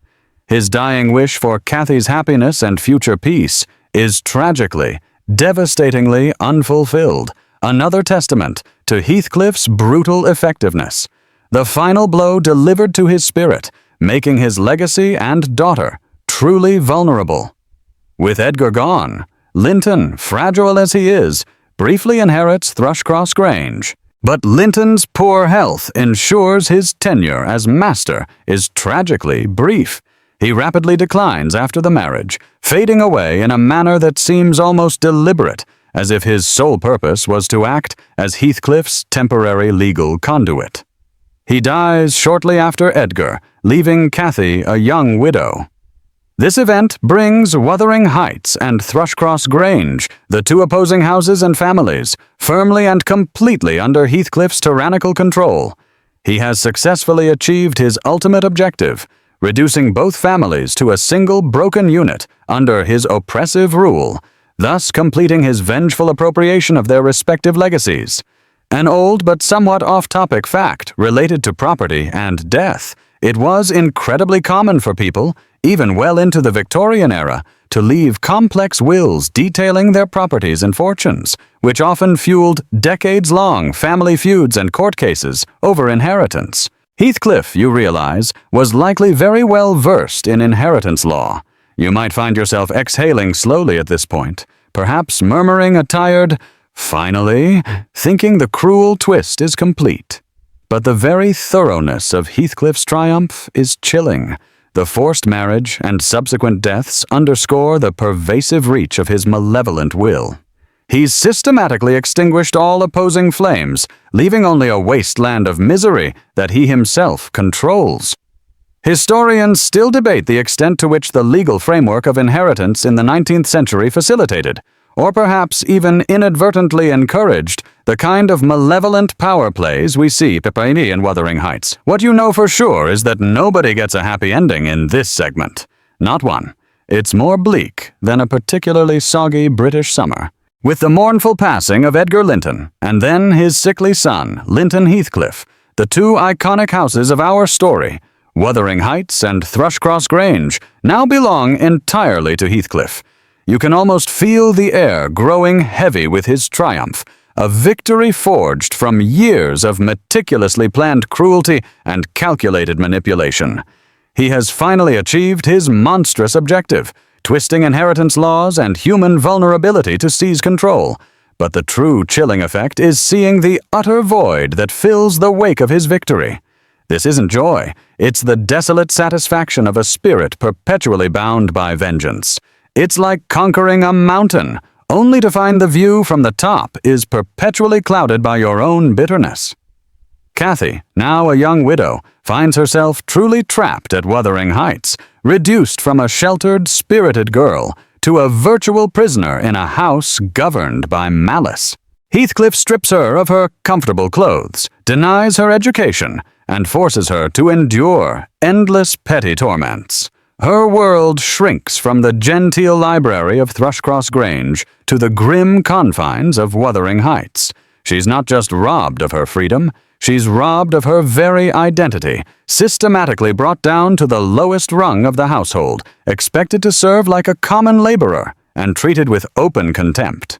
His dying wish for Kathy's happiness and future peace is tragically, devastatingly unfulfilled, another testament to Heathcliff's brutal effectiveness, the final blow delivered to his spirit, making his legacy and daughter truly vulnerable. With Edgar gone, Linton, fragile as he is, briefly inherits Thrushcross Grange. But Linton's poor health ensures his tenure as master is tragically brief. He rapidly declines after the marriage, fading away in a manner that seems almost deliberate, as if his sole purpose was to act as Heathcliff's temporary legal conduit. He dies shortly after Edgar, leaving Kathy a young widow. This event brings Wuthering Heights and Thrushcross Grange, the two opposing houses and families, firmly and completely under Heathcliff's tyrannical control. He has successfully achieved his ultimate objective, reducing both families to a single broken unit under his oppressive rule, thus completing his vengeful appropriation of their respective legacies. An old but somewhat off-topic fact related to property and death: it was incredibly common for people, even well into the Victorian era, to leave complex wills detailing their properties and fortunes, which often fueled decades-long family feuds and court cases over inheritance. Heathcliff, you realize, was likely very well versed in inheritance law. You might find yourself exhaling slowly at this point, perhaps murmuring a tired, "Finally," thinking the cruel twist is complete. But the very thoroughness of Heathcliff's triumph is chilling. The forced marriage and subsequent deaths underscore the pervasive reach of his malevolent will. He's systematically extinguished all opposing flames, leaving only a wasteland of misery that he himself controls. Historians still debate the extent to which the legal framework of inheritance in the 19th century facilitated, or perhaps even inadvertently encouraged, the kind of malevolent power plays we see in Wuthering Heights. What you know for sure is that nobody gets a happy ending in this segment. Not one. It's more bleak than a particularly soggy British summer. With the mournful passing of Edgar Linton, and then his sickly son, Linton Heathcliff, the two iconic houses of our story, Wuthering Heights and Thrushcross Grange, now belong entirely to Heathcliff. You can almost feel the air growing heavy with his triumph, a victory forged from years of meticulously planned cruelty and calculated manipulation. He has finally achieved his monstrous objective, twisting inheritance laws and human vulnerability to seize control. But the true chilling effect is seeing the utter void that fills the wake of his victory. This isn't joy, it's the desolate satisfaction of a spirit perpetually bound by vengeance. It's like conquering a mountain, only to find the view from the top is perpetually clouded by your own bitterness. Kathy, now a young widow, finds herself truly trapped at Wuthering Heights, reduced from a sheltered, spirited girl to a virtual prisoner in a house governed by malice. Heathcliff strips her of her comfortable clothes, denies her education, and forces her to endure endless petty torments. Her world shrinks from the genteel library of Thrushcross Grange to the grim confines of Wuthering Heights. She's not just robbed of her freedom, she's robbed of her very identity, systematically brought down to the lowest rung of the household, expected to serve like a common laborer, and treated with open contempt.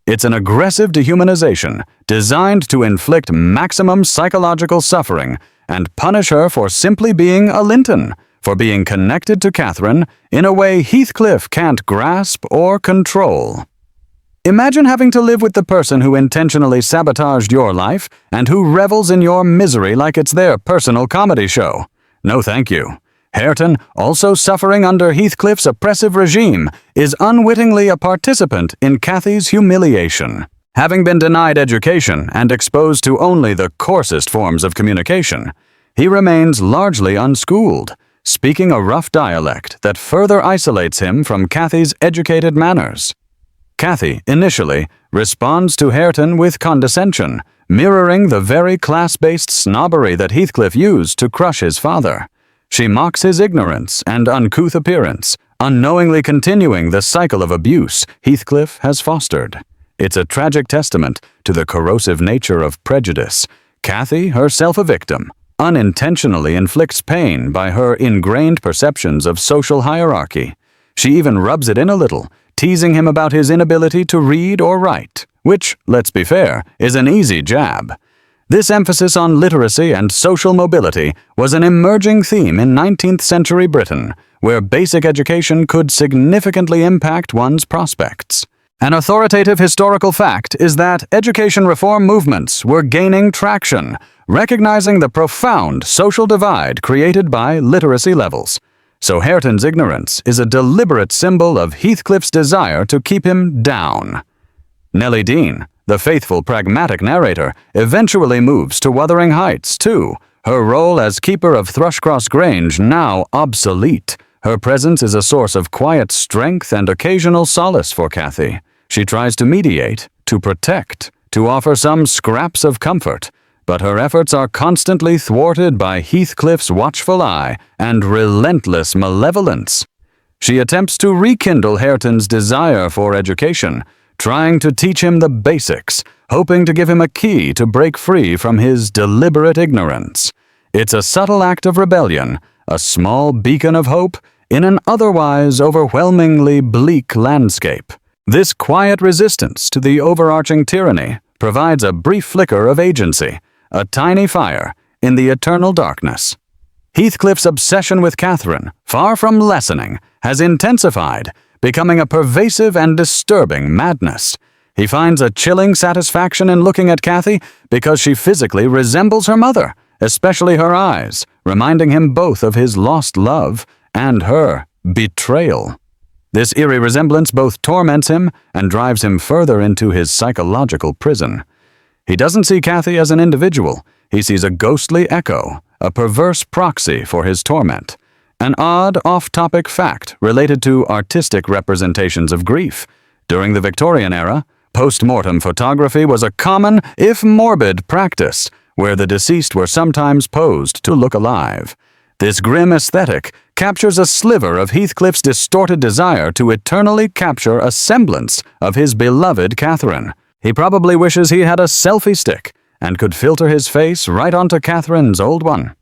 It's an aggressive dehumanization designed to inflict maximum psychological suffering and punish her for simply being a Linton, for being connected to Catherine in a way Heathcliff can't grasp or control. Imagine having to live with the person who intentionally sabotaged your life and who revels in your misery like it's their personal comedy show. No thank you. Hareton, also suffering under Heathcliff's oppressive regime, is unwittingly a participant in Cathy's humiliation. Having been denied education and exposed to only the coarsest forms of communication, he remains largely unschooled, speaking a rough dialect that further isolates him from Cathy's educated manners. Cathy, initially, responds to Hareton with condescension, mirroring the very class-based snobbery that Heathcliff used to crush his father. She mocks his ignorance and uncouth appearance, unknowingly continuing the cycle of abuse Heathcliff has fostered. It's a tragic testament to the corrosive nature of prejudice. Cathy, herself a victim, unintentionally inflicts pain by her ingrained perceptions of social hierarchy. She even rubs it in a little, teasing him about his inability to read or write, which, let's be fair, is an easy jab. This emphasis on literacy and social mobility was an emerging theme in 19th century Britain, where basic education could significantly impact one's prospects. An authoritative historical fact is that education reform movements were gaining traction, recognizing the profound social divide created by literacy levels. So Hareton's ignorance is a deliberate symbol of Heathcliff's desire to keep him down. Nellie Dean, the faithful, pragmatic narrator, eventually moves to Wuthering Heights, too, her role as keeper of Thrushcross Grange now obsolete. Her presence is a source of quiet strength and occasional solace for Cathy. She tries to mediate, to protect, to offer some scraps of comfort, but her efforts are constantly thwarted by Heathcliff's watchful eye and relentless malevolence. She attempts to rekindle Hareton's desire for education, trying to teach him the basics, hoping to give him a key to break free from his deliberate ignorance. It's a subtle act of rebellion, a small beacon of hope in an otherwise overwhelmingly bleak landscape. This quiet resistance to the overarching tyranny provides a brief flicker of agency, a tiny fire in the eternal darkness. Heathcliff's obsession with Catherine, far from lessening, has intensified, becoming a pervasive and disturbing madness. He finds a chilling satisfaction in looking at Cathy because she physically resembles her mother, especially her eyes, reminding him both of his lost love and her betrayal. This eerie resemblance both torments him and drives him further into his psychological prison. He doesn't see Cathy as an individual. He sees a ghostly echo, a perverse proxy for his torment. An odd, off-topic fact related to artistic representations of grief. During the Victorian era, post-mortem photography was a common, if morbid, practice, where the deceased were sometimes posed to look alive. This grim aesthetic captures a sliver of Heathcliff's distorted desire to eternally capture a semblance of his beloved Catherine. He probably wishes he had a selfie stick and could filter his face right onto Catherine's old one.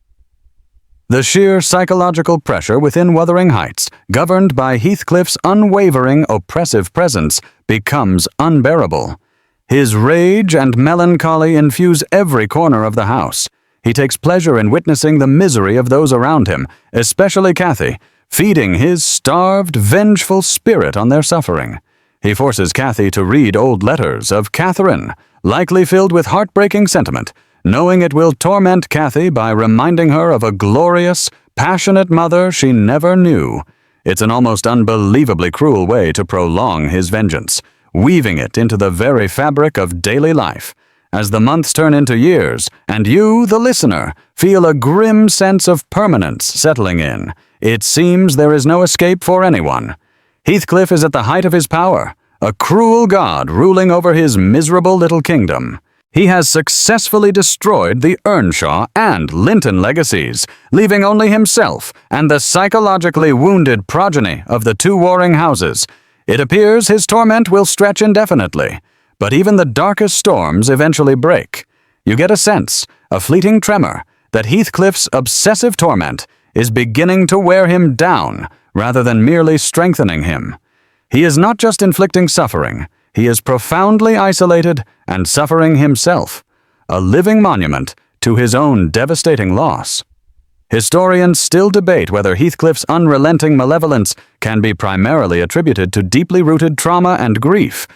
The sheer psychological pressure within Wuthering Heights, governed by Heathcliff's unwavering, oppressive presence, becomes unbearable. His rage and melancholy infuse every corner of the house. He takes pleasure in witnessing the misery of those around him, especially Cathy, feeding his starved, vengeful spirit on their suffering. He forces Cathy to read old letters of Catherine, likely filled with heartbreaking sentiment, knowing it will torment Cathy by reminding her of a glorious, passionate mother she never knew. It's an almost unbelievably cruel way to prolong his vengeance, weaving it into the very fabric of daily life. As the months turn into years, and you, the listener, feel a grim sense of permanence settling in, it seems there is no escape for anyone. Heathcliff is at the height of his power, a cruel god ruling over his miserable little kingdom. He has successfully destroyed the Earnshaw and Linton legacies, leaving only himself and the psychologically wounded progeny of the two warring houses. It appears his torment will stretch indefinitely, but even the darkest storms eventually break. You get a sense, a fleeting tremor, that Heathcliff's obsessive torment is beginning to wear him down rather than merely strengthening him. He is not just inflicting suffering, he is profoundly isolated and suffering himself, a living monument to his own devastating loss. Historians still debate whether Heathcliff's unrelenting malevolence can be primarily attributed to deeply rooted trauma and grief,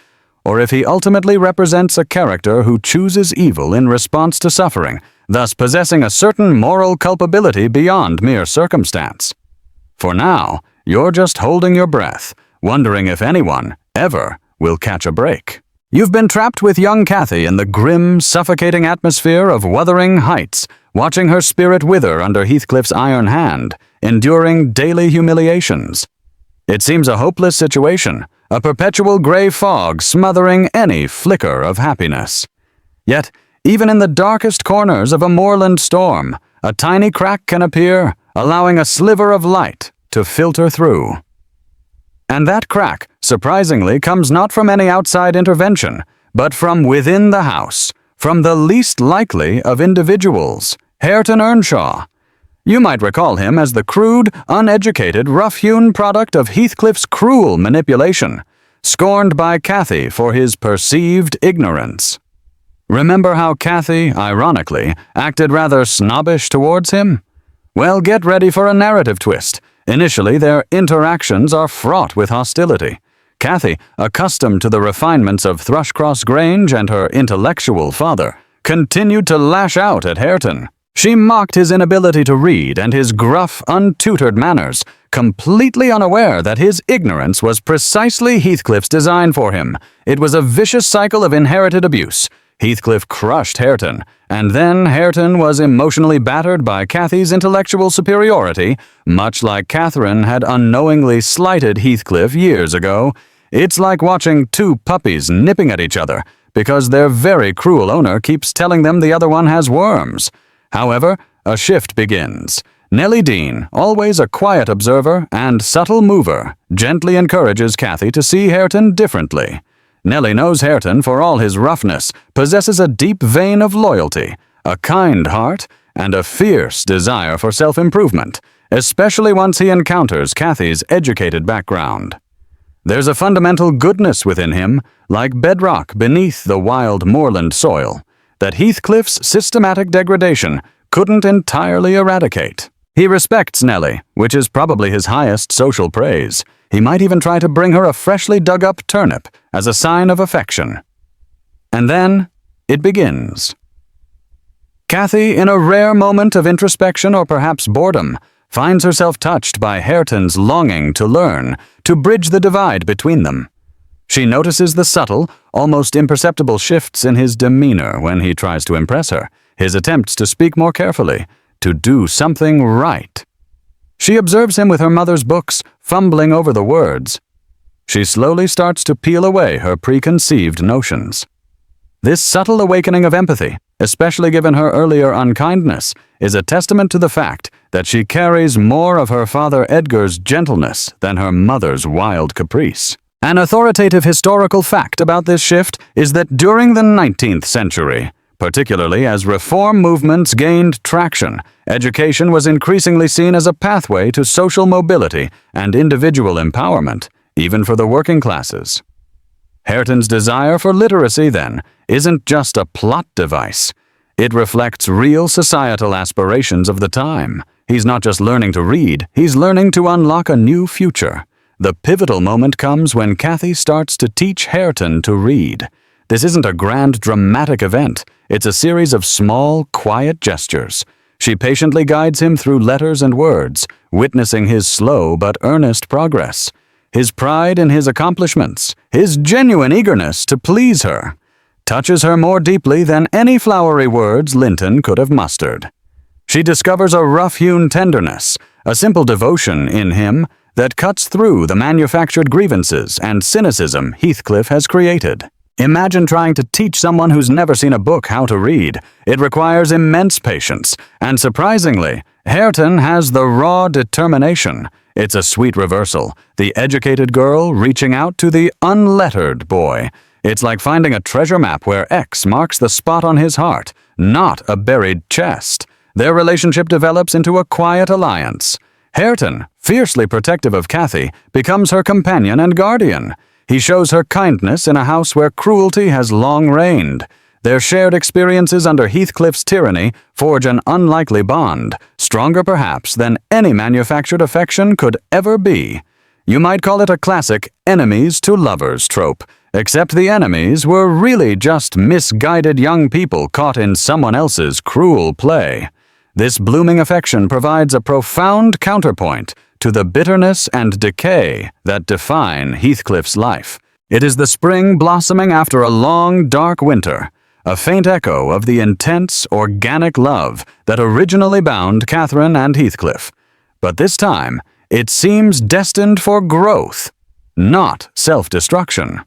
or if he ultimately represents a character who chooses evil in response to suffering, thus possessing a certain moral culpability beyond mere circumstance. For now, you're just holding your breath, wondering if anyone, ever, will catch a break. You've been trapped with young Cathy in the grim, suffocating atmosphere of Wuthering Heights, watching her spirit wither under Heathcliff's iron hand, enduring daily humiliations. It seems a hopeless situation, a perpetual gray fog smothering any flicker of happiness. Yet, even in the darkest corners of a moorland storm, a tiny crack can appear, allowing a sliver of light to filter through. And that crack, surprisingly, comes not from any outside intervention, but from within the house, from the least likely of individuals, Hareton Earnshaw. You might recall him as the crude, uneducated, rough-hewn product of Heathcliff's cruel manipulation, scorned by Cathy for his perceived ignorance. Remember how Cathy, ironically, acted rather snobbish towards him? Well, get ready for a narrative twist. Initially, their interactions are fraught with hostility. Cathy, accustomed to the refinements of Thrushcross Grange and her intellectual father, continued to lash out at Hareton. She mocked his inability to read and his gruff, untutored manners, completely unaware that his ignorance was precisely Heathcliff's design for him. It was a vicious cycle of inherited abuse. Heathcliff crushed Hareton, and then Hareton was emotionally battered by Cathy's intellectual superiority, much like Catherine had unknowingly slighted Heathcliff years ago. It's like watching two puppies nipping at each other, because their very cruel owner keeps telling them the other one has worms. However, a shift begins. Nellie Dean, always a quiet observer and subtle mover, gently encourages Cathy to see Hareton differently. Nellie knows Hareton, for all his roughness, possesses a deep vein of loyalty, a kind heart, and a fierce desire for self-improvement, especially once he encounters Cathy's educated background. There's a fundamental goodness within him, like bedrock beneath the wild moorland soil, that Heathcliff's systematic degradation couldn't entirely eradicate. He respects Nellie, which is probably his highest social praise. He might even try to bring her a freshly dug-up turnip as a sign of affection. And then it begins. Cathy, in a rare moment of introspection or perhaps boredom, finds herself touched by Hareton's longing to learn, to bridge the divide between them. She notices the subtle, almost imperceptible shifts in his demeanor when he tries to impress her, his attempts to speak more carefully, to do something right. She observes him with her mother's books, fumbling over the words. She slowly starts to peel away her preconceived notions. This subtle awakening of empathy, especially given her earlier unkindness, is a testament to the fact that she carries more of her father Edgar's gentleness than her mother's wild caprice. An authoritative historical fact about this shift is that during the 19th century, particularly as reform movements gained traction, education was increasingly seen as a pathway to social mobility and individual empowerment, even for the working classes. Hareton's desire for literacy, then, isn't just a plot device. It reflects real societal aspirations of the time. He's not just learning to read, he's learning to unlock a new future. The pivotal moment comes when Cathy starts to teach Hareton to read. This isn't a grand dramatic event. It's a series of small, quiet gestures. She patiently guides him through letters and words, witnessing his slow but earnest progress, his pride in his accomplishments, his genuine eagerness to please her, touches her more deeply than any flowery words Linton could have mustered. She discovers a rough-hewn tenderness, a simple devotion in him that cuts through the manufactured grievances and cynicism Heathcliff has created. Imagine trying to teach someone who's never seen a book how to read. It requires immense patience, and surprisingly, Hareton has the raw determination. It's a sweet reversal, the educated girl reaching out to the unlettered boy. It's like finding a treasure map where X marks the spot on his heart, not a buried chest. Their relationship develops into a quiet alliance. Hareton, fiercely protective of Kathy, becomes her companion and guardian. He shows her kindness in a house where cruelty has long reigned. Their shared experiences under Heathcliff's tyranny forge an unlikely bond, stronger perhaps than any manufactured affection could ever be. You might call it a classic enemies to lovers trope, except the enemies were really just misguided young people caught in someone else's cruel play. This blooming affection provides a profound counterpoint to the bitterness and decay that define Heathcliff's life. It is the spring blossoming after a long, dark winter, a faint echo of the intense, organic love that originally bound Catherine and Heathcliff. But this time, it seems destined for growth, not self-destruction.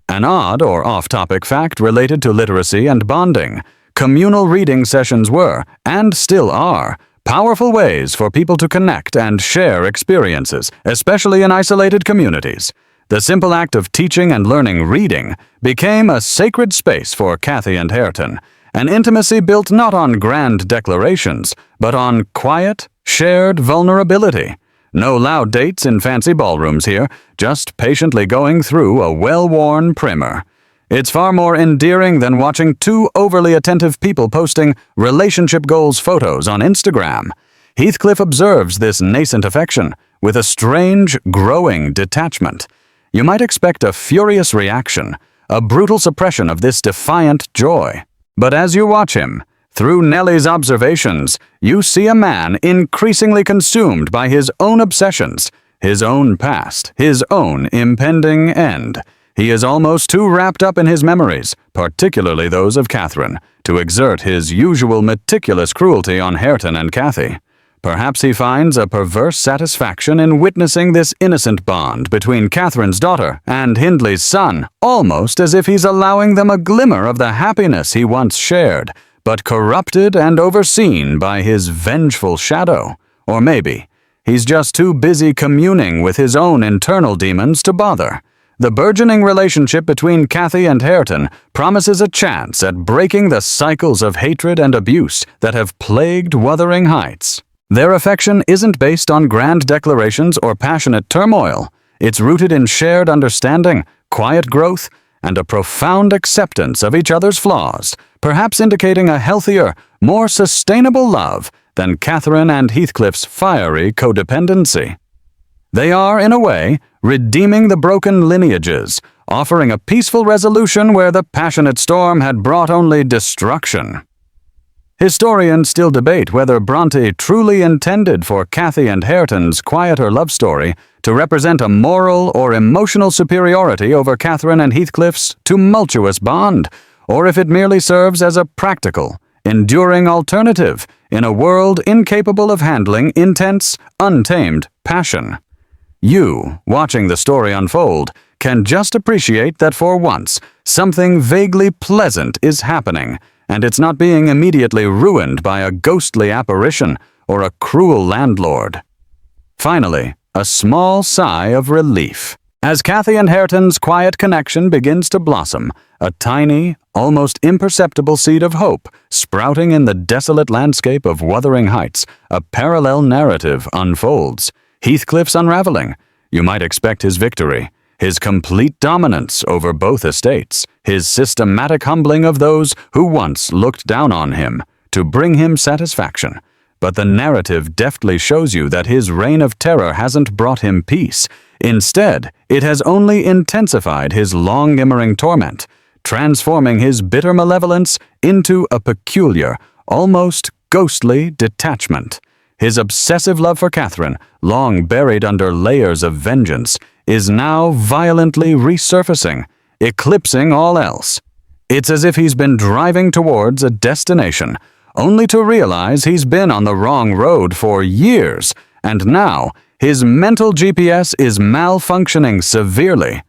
An odd or off-topic fact related to literacy and bonding: communal reading sessions were, and still are, powerful ways for people to connect and share experiences, especially in isolated communities. The simple act of teaching and learning reading became a sacred space for Kathy and Hareton, an intimacy built not on grand declarations, but on quiet, shared vulnerability. No loud dates in fancy ballrooms here, just patiently going through a well-worn primer. It's far more endearing than watching two overly attentive people posting relationship goals photos on Instagram. Heathcliff observes this nascent affection with a strange, growing detachment. You might expect a furious reaction, a brutal suppression of this defiant joy. But as you watch him, through Nellie's observations, you see a man increasingly consumed by his own obsessions, his own past, his own impending end. He is almost too wrapped up in his memories, particularly those of Catherine, to exert his usual meticulous cruelty on Hareton and Kathy. Perhaps he finds a perverse satisfaction in witnessing this innocent bond between Catherine's daughter and Hindley's son, almost as if he's allowing them a glimmer of the happiness he once shared, but corrupted and overseen by his vengeful shadow. Or maybe he's just too busy communing with his own internal demons to bother. The burgeoning relationship between Kathy and Hareton promises a chance at breaking the cycles of hatred and abuse that have plagued Wuthering Heights. Their affection isn't based on grand declarations or passionate turmoil. It's rooted in shared understanding, quiet growth, and a profound acceptance of each other's flaws, perhaps indicating a healthier, more sustainable love than Catherine and Heathcliff's fiery codependency. They are, in a way, redeeming the broken lineages, offering a peaceful resolution where the passionate storm had brought only destruction. Historians still debate whether Bronte truly intended for Kathy and Hareton's quieter love story to represent a moral or emotional superiority over Catherine and Heathcliff's tumultuous bond, or if it merely serves as a practical, enduring alternative in a world incapable of handling intense, untamed passion. You, watching the story unfold, can just appreciate that for once, something vaguely pleasant is happening, and it's not being immediately ruined by a ghostly apparition or a cruel landlord. Finally, a small sigh of relief. As Kathy and Hareton's quiet connection begins to blossom, a tiny, almost imperceptible seed of hope sprouting in the desolate landscape of Wuthering Heights, a parallel narrative unfolds. Heathcliff's unraveling. You might expect his victory, his complete dominance over both estates, his systematic humbling of those who once looked down on him, to bring him satisfaction. But the narrative deftly shows you that his reign of terror hasn't brought him peace. Instead, it has only intensified his long-simmering torment, transforming his bitter malevolence into a peculiar, almost ghostly detachment. His obsessive love for Catherine, long buried under layers of vengeance, is now violently resurfacing, eclipsing all else. It's as if he's been driving towards a destination, only to realize he's been on the wrong road for years, and now his mental GPS is malfunctioning severely.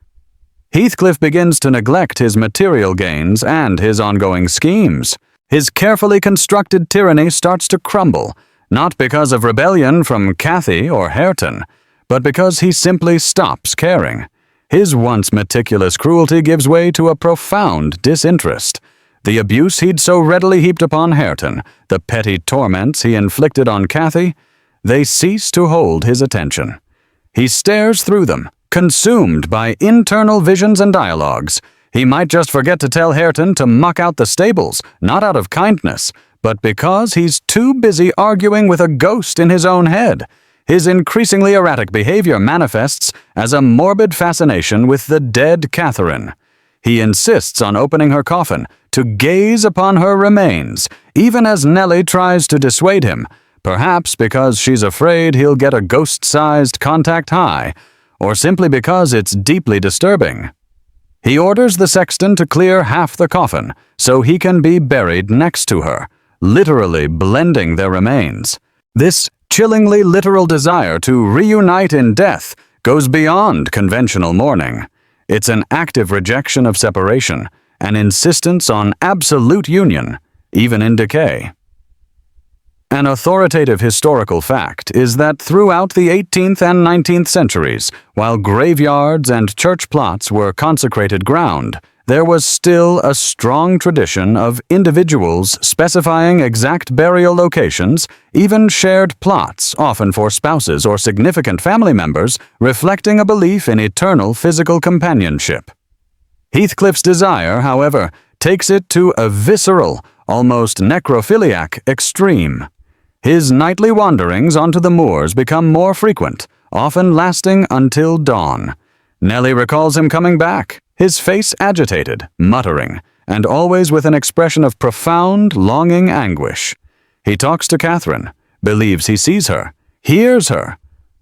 Heathcliff begins to neglect his material gains and his ongoing schemes. His carefully constructed tyranny starts to crumble, not because of rebellion from Cathy or Hareton, but because he simply stops caring. His once meticulous cruelty gives way to a profound disinterest. The abuse he'd so readily heaped upon Hareton, the petty torments he inflicted on Cathy, they cease to hold his attention. He stares through them, consumed by internal visions and dialogues. He might just forget to tell Hareton to muck out the stables, not out of kindness, but because he's too busy arguing with a ghost in his own head. His increasingly erratic behavior manifests as a morbid fascination with the dead Catherine. He insists on opening her coffin to gaze upon her remains, even as Nellie tries to dissuade him, perhaps because she's afraid he'll get a ghost-sized contact high, or simply because it's deeply disturbing. He orders the sexton to clear half the coffin so he can be buried next to her, literally blending their remains. This chillingly literal desire to reunite in death goes beyond conventional mourning. It's an active rejection of separation, an insistence on absolute union, even in decay. An authoritative historical fact is that throughout the 18th and 19th centuries, while graveyards and church plots were consecrated ground, there was still a strong tradition of individuals specifying exact burial locations, even shared plots, often for spouses or significant family members, reflecting a belief in eternal physical companionship. Heathcliff's desire, however, takes it to a visceral, almost necrophiliac extreme. His nightly wanderings onto the moors become more frequent, often lasting until dawn. Nellie recalls him coming back, his face agitated, muttering, and always with an expression of profound, longing anguish. He talks to Catherine, believes he sees her, hears her,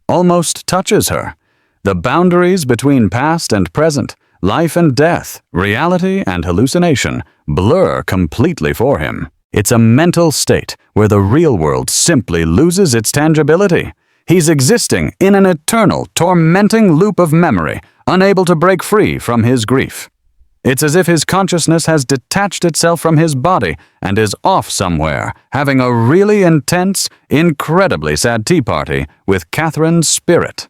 almost touches her. The boundaries between past and present, life and death, reality and hallucination, blur completely for him. It's a mental state where the real world simply loses its tangibility. He's existing in an eternal, tormenting loop of memory, unable to break free from his grief. It's as if his consciousness has detached itself from his body and is off somewhere, having a really intense, incredibly sad tea party with Catherine's spirit.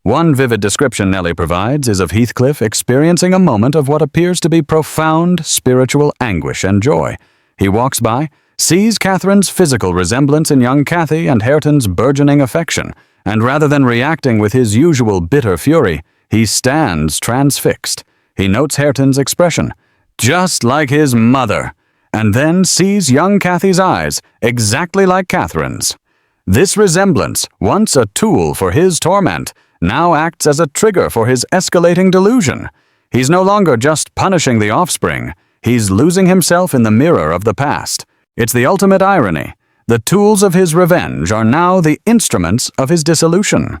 One vivid description Nellie provides is of Heathcliff experiencing a moment of what appears to be profound spiritual anguish and joy. He walks by, sees Catherine's physical resemblance in young Cathy and Hareton's burgeoning affection, and rather than reacting with his usual bitter fury, he stands transfixed. He notes Hareton's expression, just like his mother, and then sees young Cathy's eyes, exactly like Catherine's. This resemblance, once a tool for his torment, now acts as a trigger for his escalating delusion. He's no longer just punishing the offspring. He's losing himself in the mirror of the past. It's the ultimate irony. The tools of his revenge are now the instruments of his dissolution.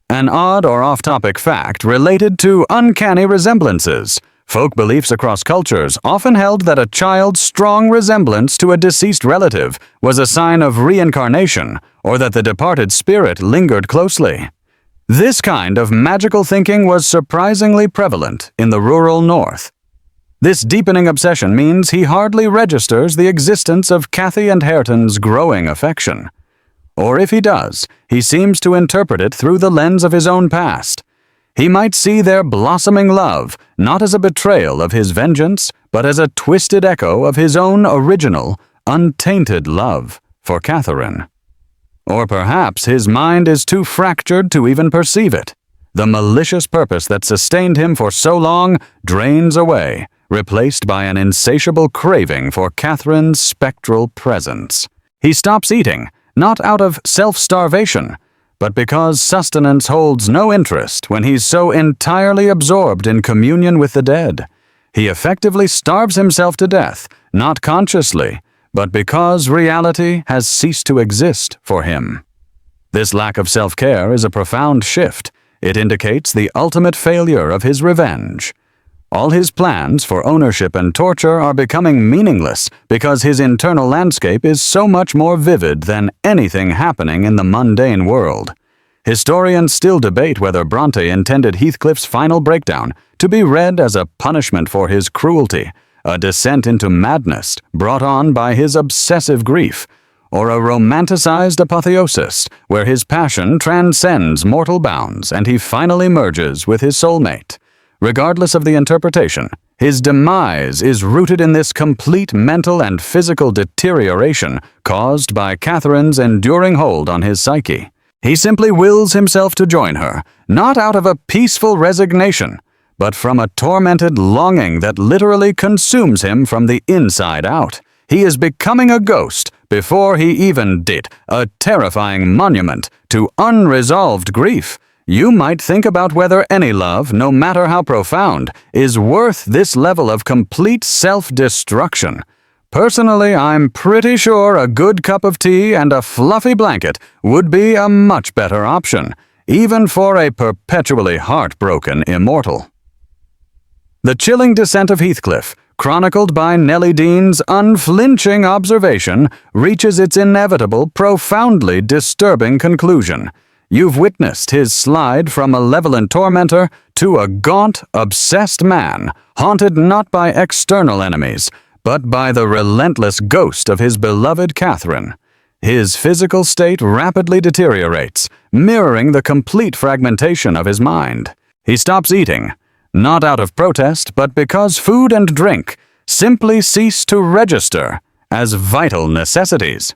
An odd or off-topic fact related to uncanny resemblances. Folk beliefs across cultures often held that a child's strong resemblance to a deceased relative was a sign of reincarnation or that the departed spirit lingered closely. This kind of magical thinking was surprisingly prevalent in the rural North. This deepening obsession means he hardly registers the existence of Cathy and Hareton's growing affection. Or if he does, he seems to interpret it through the lens of his own past. He might see their blossoming love not as a betrayal of his vengeance, but as a twisted echo of his own original, untainted love for Catherine. Or perhaps his mind is too fractured to even perceive it. The malicious purpose that sustained him for so long drains away, replaced by an insatiable craving for Catherine's spectral presence. He stops eating, not out of self-starvation, but because sustenance holds no interest when he's so entirely absorbed in communion with the dead. He effectively starves himself to death, not consciously, but because reality has ceased to exist for him. This lack of self-care is a profound shift. It indicates the ultimate failure of his revenge. All his plans for ownership and torture are becoming meaningless because his internal landscape is so much more vivid than anything happening in the mundane world. Historians still debate whether Bronte intended Heathcliff's final breakdown to be read as a punishment for his cruelty, a descent into madness brought on by his obsessive grief, or a romanticized apotheosis where his passion transcends mortal bounds and he finally merges with his soulmate. Regardless of the interpretation, his demise is rooted in this complete mental and physical deterioration caused by Catherine's enduring hold on his psyche. He simply wills himself to join her, not out of a peaceful resignation, but from a tormented longing that literally consumes him from the inside out. He is becoming a ghost before he even did, a terrifying monument to unresolved grief. You might think about whether any love, no matter how profound, is worth this level of complete self-destruction. Personally, I'm pretty sure a good cup of tea and a fluffy blanket would be a much better option, even for a perpetually heartbroken immortal. The chilling descent of Heathcliff, chronicled by Nellie Dean's unflinching observation, reaches its inevitable, profoundly disturbing conclusion. You've witnessed his slide from malevolent tormentor to a gaunt, obsessed man, haunted not by external enemies, but by the relentless ghost of his beloved Catherine. His physical state rapidly deteriorates, mirroring the complete fragmentation of his mind. He stops eating, not out of protest, but because food and drink simply cease to register as vital necessities.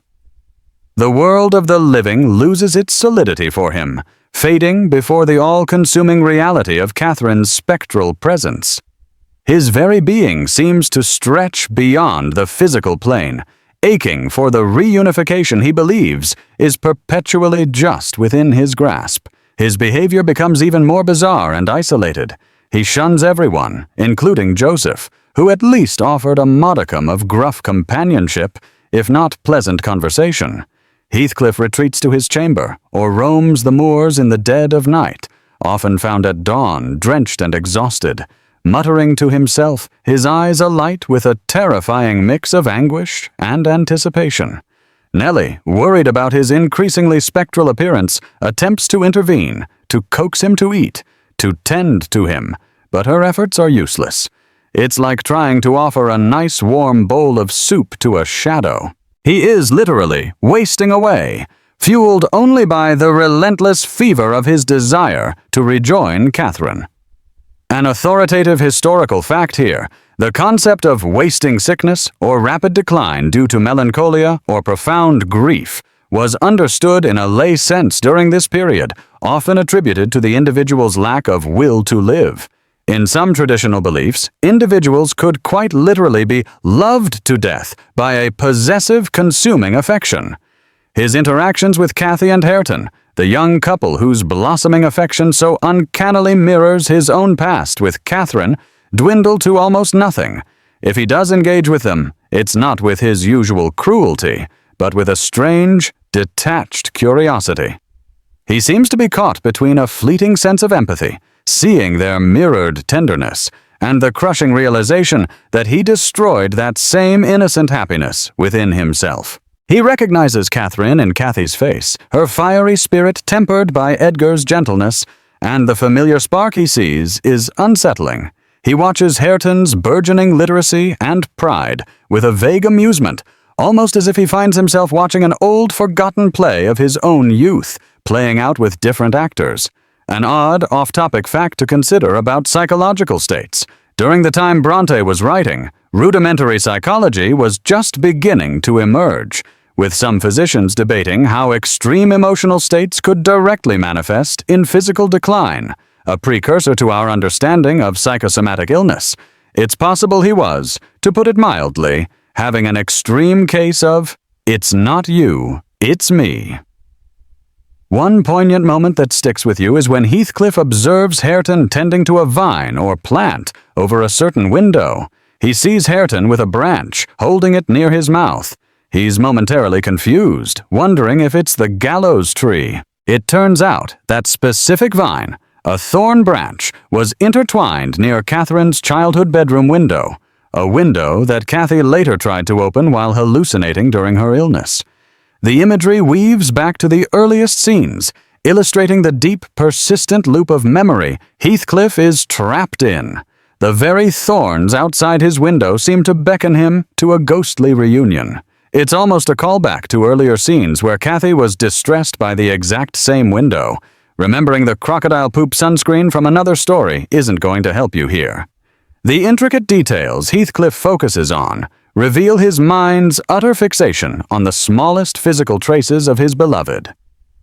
The world of the living loses its solidity for him, fading before the all-consuming reality of Catherine's spectral presence. His very being seems to stretch beyond the physical plane, aching for the reunification he believes is perpetually just within his grasp. His behavior becomes even more bizarre and isolated. He shuns everyone, including Joseph, who at least offered a modicum of gruff companionship, if not pleasant conversation. Heathcliff retreats to his chamber, or roams the moors in the dead of night, often found at dawn, drenched and exhausted, muttering to himself, his eyes alight with a terrifying mix of anguish and anticipation. Nellie, worried about his increasingly spectral appearance, attempts to intervene, to coax him to eat, to tend to him, but her efforts are useless. It's like trying to offer a nice warm bowl of soup to a shadow. He is literally wasting away, fueled only by the relentless fever of his desire to rejoin Catherine. An authoritative historical fact here, the concept of wasting sickness or rapid decline due to melancholia or profound grief was understood in a lay sense during this period, often attributed to the individual's lack of will to live. In some traditional beliefs, individuals could quite literally be loved to death by a possessive, consuming affection. His interactions with Cathy and Hareton, the young couple whose blossoming affection so uncannily mirrors his own past with Catherine, dwindle to almost nothing. If he does engage with them, it's not with his usual cruelty, but with a strange, detached curiosity. He seems to be caught between a fleeting sense of empathy, seeing their mirrored tenderness, and the crushing realization that he destroyed that same innocent happiness within himself. He recognizes Catherine in Cathy's face, her fiery spirit tempered by Edgar's gentleness, and the familiar spark he sees is unsettling. He watches Hareton's burgeoning literacy and pride with a vague amusement, almost as if he finds himself watching an old forgotten play of his own youth, playing out with different actors. An odd, off-topic fact to consider about psychological states. During the time Bronte was writing, rudimentary psychology was just beginning to emerge, with some physicians debating how extreme emotional states could directly manifest in physical decline, a precursor to our understanding of psychosomatic illness. It's possible he was, to put it mildly, having an extreme case of, "It's not you, it's me." One poignant moment that sticks with you is when Heathcliff observes Hareton tending to a vine or plant over a certain window. He sees Hareton with a branch, holding it near his mouth. He's momentarily confused, wondering if it's the gallows tree. It turns out that specific vine, a thorn branch, was intertwined near Catherine's childhood bedroom window, a window that Cathy later tried to open while hallucinating during her illness. The imagery weaves back to the earliest scenes, illustrating the deep, persistent loop of memory Heathcliff is trapped in. The very thorns outside his window seem to beckon him to a ghostly reunion. It's almost a callback to earlier scenes where Cathy was distressed by the exact same window. Remembering the crocodile poop sunscreen from another story isn't going to help you here. The intricate details Heathcliff focuses on reveal his mind's utter fixation on the smallest physical traces of his beloved.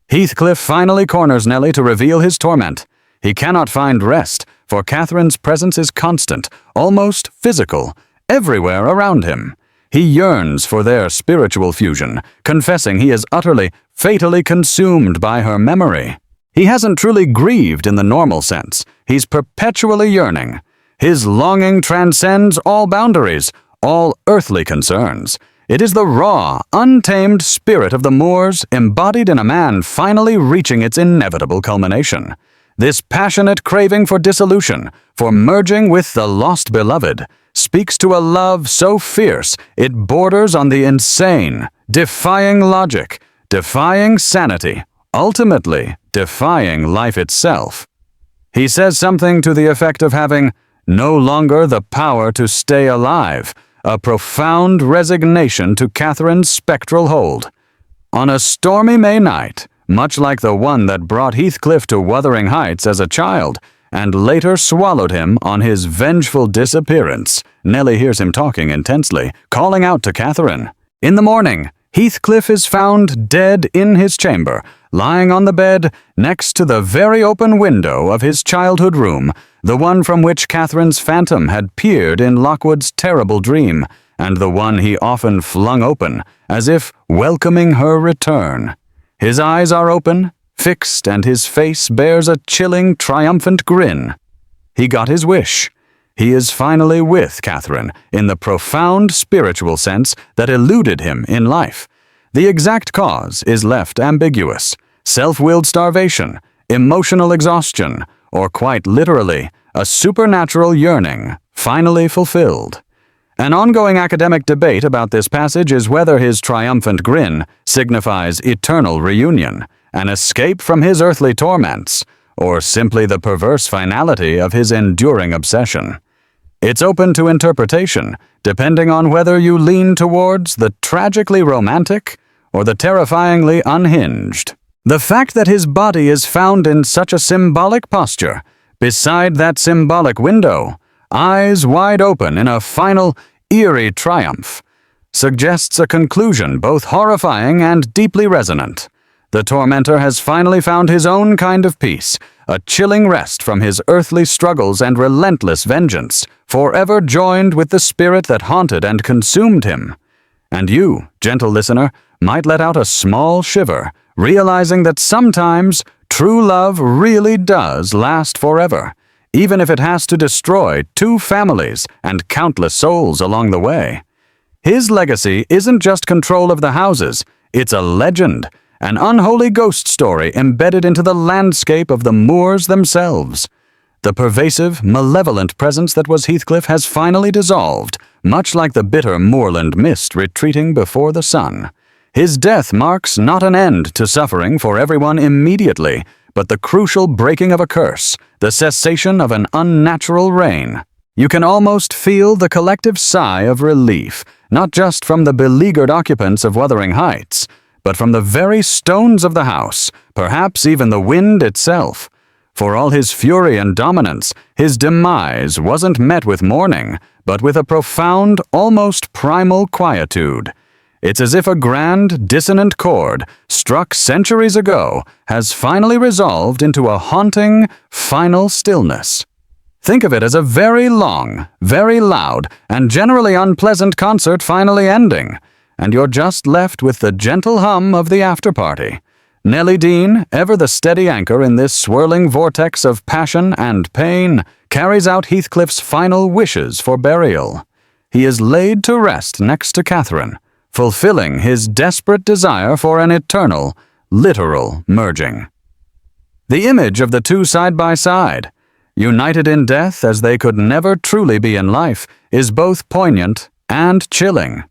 Heathcliff finally corners Nellie to reveal his torment. He cannot find rest, for Catherine's presence is constant, almost physical, everywhere around him. He yearns for their spiritual fusion, confessing he is utterly, fatally consumed by her memory. He hasn't truly grieved in the normal sense. He's perpetually yearning. His longing transcends all boundaries, all earthly concerns. It is the raw, untamed spirit of the moors embodied in a man finally reaching its inevitable culmination. This passionate craving for dissolution, for merging with the lost beloved, speaks to a love so fierce it borders on the insane, defying logic, defying sanity, ultimately defying life itself. He says something to the effect of having no longer the power to stay alive, a profound resignation to Catherine's spectral hold. On a stormy May night, much like the one that brought Heathcliff to Wuthering Heights as a child, and later swallowed him on his vengeful disappearance, Nellie hears him talking intensely, calling out to Catherine. In the morning, Heathcliff is found dead in his chamber, lying on the bed next to the very open window of his childhood room, the one from which Catherine's phantom had peered in Lockwood's terrible dream, and the one he often flung open, as if welcoming her return. His eyes are open, fixed, and his face bears a chilling, triumphant grin. He got his wish. He is finally with Catherine in the profound spiritual sense that eluded him in life. The exact cause is left ambiguous. Self-willed starvation, emotional exhaustion, or quite literally, a supernatural yearning, finally fulfilled. An ongoing academic debate about this passage is whether his triumphant grin signifies eternal reunion, an escape from his earthly torments, or simply the perverse finality of his enduring obsession. It's open to interpretation, depending on whether you lean towards the tragically romantic or the terrifyingly unhinged. The fact that his body is found in such a symbolic posture, beside that symbolic window, eyes wide open in a final, eerie triumph, suggests a conclusion both horrifying and deeply resonant. The tormentor has finally found his own kind of peace, a chilling rest from his earthly struggles and relentless vengeance, forever joined with the spirit that haunted and consumed him. And you, gentle listener, might let out a small shiver, realizing that sometimes true love really does last forever, even if it has to destroy 2 families and countless souls along the way. His legacy isn't just control of the houses, it's a legend, an unholy ghost story embedded into the landscape of the moors themselves. The pervasive, malevolent presence that was Heathcliff has finally dissolved, much like the bitter moorland mist retreating before the sun. His death marks not an end to suffering for everyone immediately, but the crucial breaking of a curse, the cessation of an unnatural reign. You can almost feel the collective sigh of relief, not just from the beleaguered occupants of Wuthering Heights, but from the very stones of the house, perhaps even the wind itself. For all his fury and dominance, his demise wasn't met with mourning, but with a profound, almost primal quietude. It's as if a grand, dissonant chord, struck centuries ago, has finally resolved into a haunting, final stillness. Think of it as a very long, very loud, and generally unpleasant concert finally ending, and you're just left with the gentle hum of the after-party. Nellie Dean, ever the steady anchor in this swirling vortex of passion and pain, carries out Heathcliff's final wishes for burial. He is laid to rest next to Catherine, fulfilling his desperate desire for an eternal, literal merging. The image of the 2 side by side, united in death as they could never truly be in life, is both poignant and chilling.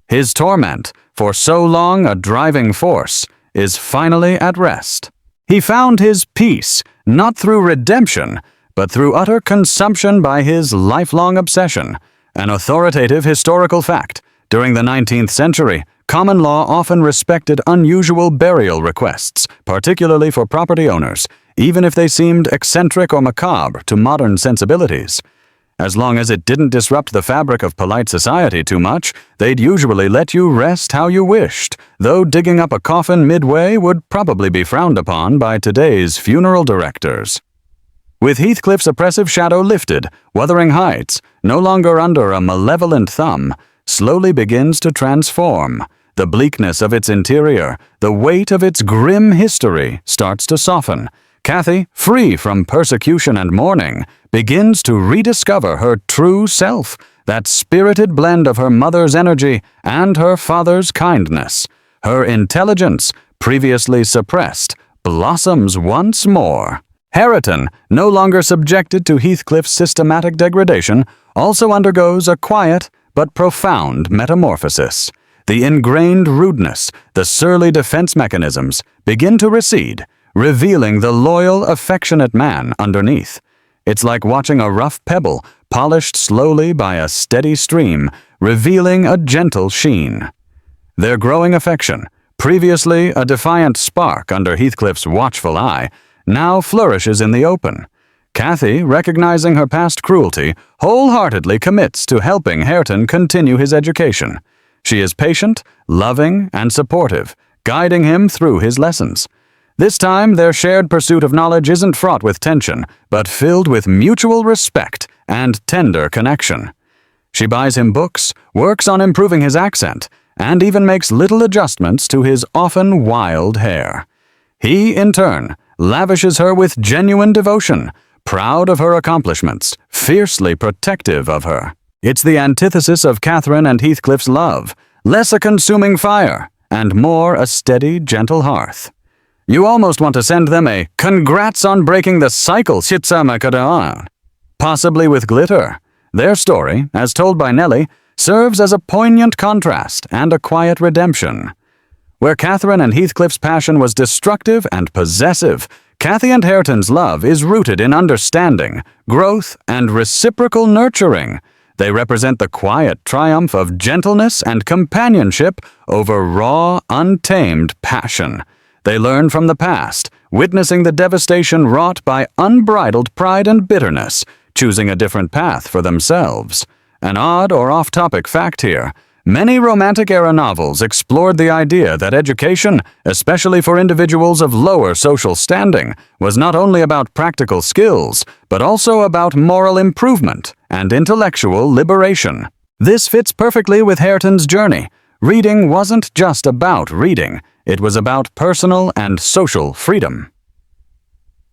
His torment, for so long a driving force, is finally at rest. He found his peace, not through redemption, but through utter consumption by his lifelong obsession. An authoritative historical fact. During the 19th century, common law often respected unusual burial requests, particularly for property owners, even if they seemed eccentric or macabre to modern sensibilities. As long as it didn't disrupt the fabric of polite society too much, they'd usually let you rest how you wished, though digging up a coffin midway would probably be frowned upon by today's funeral directors. With Heathcliff's oppressive shadow lifted, Wuthering Heights, no longer under a malevolent thumb, slowly begins to transform. The bleakness of its interior, the weight of its grim history, starts to soften. Cathy, free from persecution and mourning, begins to rediscover her true self, that spirited blend of her mother's energy and her father's kindness. Her intelligence, previously suppressed, blossoms once more. Hareton, no longer subjected to Heathcliff's systematic degradation, also undergoes a quiet but profound metamorphosis. The ingrained rudeness, the surly defense mechanisms, begin to recede, revealing the loyal, affectionate man underneath. It's like watching a rough pebble polished slowly by a steady stream, revealing a gentle sheen. Their growing affection, previously a defiant spark under Heathcliff's watchful eye, now flourishes in the open. Cathy, recognizing her past cruelty, wholeheartedly commits to helping Hareton continue his education. She is patient, loving, and supportive, guiding him through his lessons. This time, their shared pursuit of knowledge isn't fraught with tension, but filled with mutual respect and tender connection. She buys him books, works on improving his accent, and even makes little adjustments to his often wild hair. He, in turn, lavishes her with genuine devotion, proud of her accomplishments, fiercely protective of her. It's the antithesis of Catherine and Heathcliff's love, less a consuming fire, and more a steady, gentle hearth. You almost want to send them a "congrats on breaking the cycle, Shitsama," possibly with glitter. Their story, as told by Nellie, serves as a poignant contrast and a quiet redemption. Where Catherine and Heathcliff's passion was destructive and possessive, Cathy and Hareton's love is rooted in understanding, growth, and reciprocal nurturing. They represent the quiet triumph of gentleness and companionship over raw, untamed passion. They learn from the past, witnessing the devastation wrought by unbridled pride and bitterness, choosing a different path for themselves. An odd or off-topic fact here. Many Romantic-era novels explored the idea that education, especially for individuals of lower social standing, was not only about practical skills, but also about moral improvement and intellectual liberation. This fits perfectly with Hareton's journey. Reading wasn't just about reading, it was about personal and social freedom.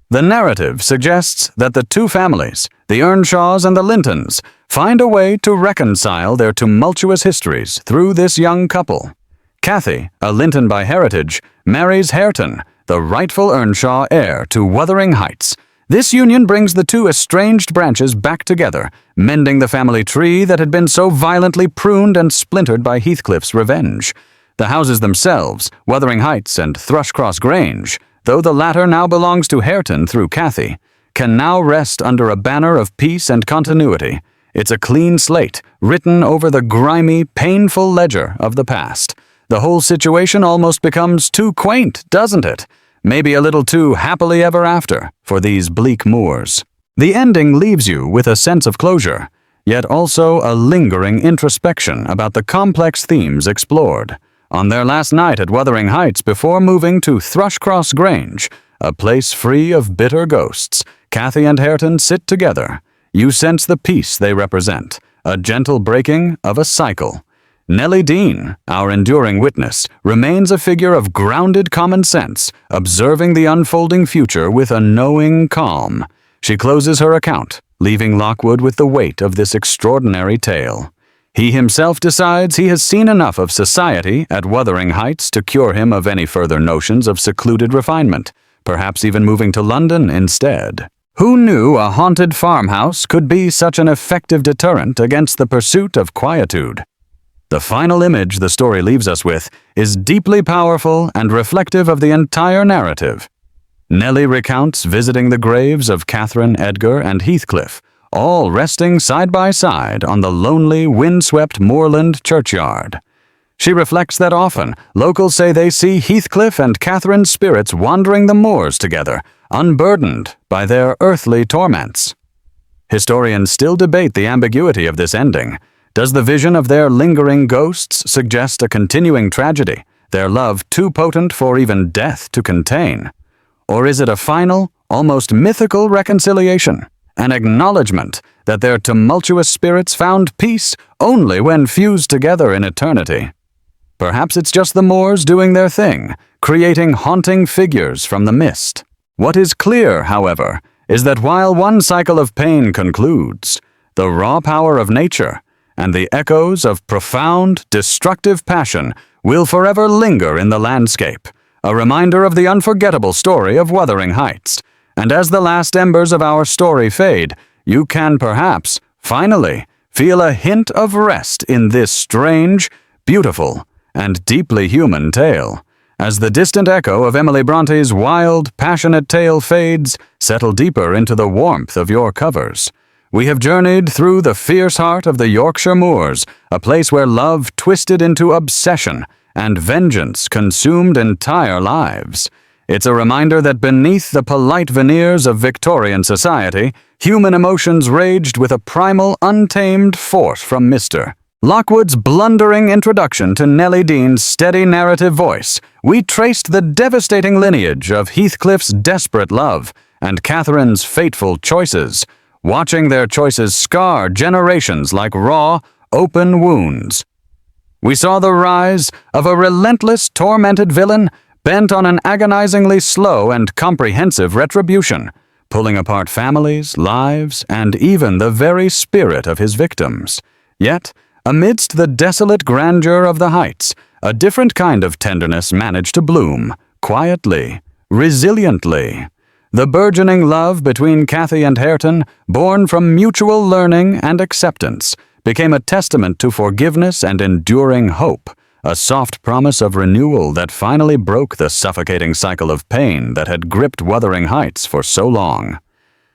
The narrative suggests that the two families, the Earnshaws and the Lintons, find a way to reconcile their tumultuous histories through this young couple. Cathy, a Linton by heritage, marries Hareton, the rightful Earnshaw heir to Wuthering Heights. This union brings the two estranged branches back together, mending the family tree that had been so violently pruned and splintered by Heathcliff's revenge. The houses themselves, Wuthering Heights and Thrushcross Grange, though the latter now belongs to Hareton through Cathy, can now rest under a banner of peace and continuity. It's a clean slate, written over the grimy, painful ledger of the past. The whole situation almost becomes too quaint, doesn't it? Maybe a little too happily ever after for these bleak moors. The ending leaves you with a sense of closure, yet also a lingering introspection about the complex themes explored. On their last night at Wuthering Heights before moving to Thrushcross Grange, a place free of bitter ghosts, Cathy and Hareton sit together. You sense the peace they represent, a gentle breaking of a cycle. Nellie Dean, our enduring witness, remains a figure of grounded common sense, observing the unfolding future with a knowing calm. She closes her account, leaving Lockwood with the weight of this extraordinary tale. He himself decides he has seen enough of society at Wuthering Heights to cure him of any further notions of secluded refinement, perhaps even moving to London instead. Who knew a haunted farmhouse could be such an effective deterrent against the pursuit of quietude? The final image the story leaves us with is deeply powerful and reflective of the entire narrative. Nellie recounts visiting the graves of Catherine, Edgar, and Heathcliff, all resting side by side on the lonely, windswept moorland churchyard. She reflects that often locals say they see Heathcliff and Catherine's spirits wandering the moors together, unburdened by their earthly torments. Historians still debate the ambiguity of this ending. Does the vision of their lingering ghosts suggest a continuing tragedy, their love too potent for even death to contain? Or is it a final, almost mythical reconciliation, an acknowledgement that their tumultuous spirits found peace only when fused together in eternity? Perhaps it's just the moors doing their thing, creating haunting figures from the mist. What is clear, however, is that while one cycle of pain concludes, the raw power of nature and the echoes of profound, destructive passion will forever linger in the landscape, a reminder of the unforgettable story of Wuthering Heights. And as the last embers of our story fade, you can perhaps, finally, feel a hint of rest in this strange, beautiful, and deeply human tale. As the distant echo of Emily Bronte's wild, passionate tale fades, settle deeper into the warmth of your covers. We have journeyed through the fierce heart of the Yorkshire moors, a place where love twisted into obsession and vengeance consumed entire lives. It's a reminder that beneath the polite veneers of Victorian society, human emotions raged with a primal, untamed force from Mr. Lockwood's blundering introduction to Nellie Dean's steady narrative voice. We traced the devastating lineage of Heathcliff's desperate love and Catherine's fateful choices, watching their choices scar generations like raw, open wounds. We saw the rise of a relentless, tormented villain bent on an agonizingly slow and comprehensive retribution, pulling apart families, lives, and even the very spirit of his victims. Yet, amidst the desolate grandeur of the heights, a different kind of tenderness managed to bloom, quietly, resiliently. The burgeoning love between Cathy and Hareton, born from mutual learning and acceptance, became a testament to forgiveness and enduring hope, a soft promise of renewal that finally broke the suffocating cycle of pain that had gripped Wuthering Heights for so long.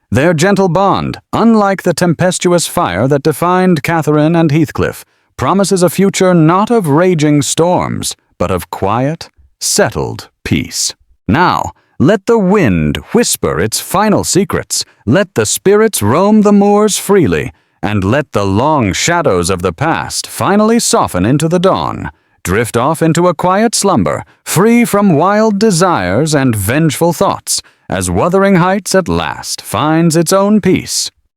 Their gentle bond, unlike the tempestuous fire that defined Catherine and Heathcliff, promises a future not of raging storms, but of quiet, settled peace. Now, let the wind whisper its final secrets, let the spirits roam the moors freely, and let the long shadows of the past finally soften into the dawn, drift off into a quiet slumber, free from wild desires and vengeful thoughts, as Wuthering Heights at last finds its own peace.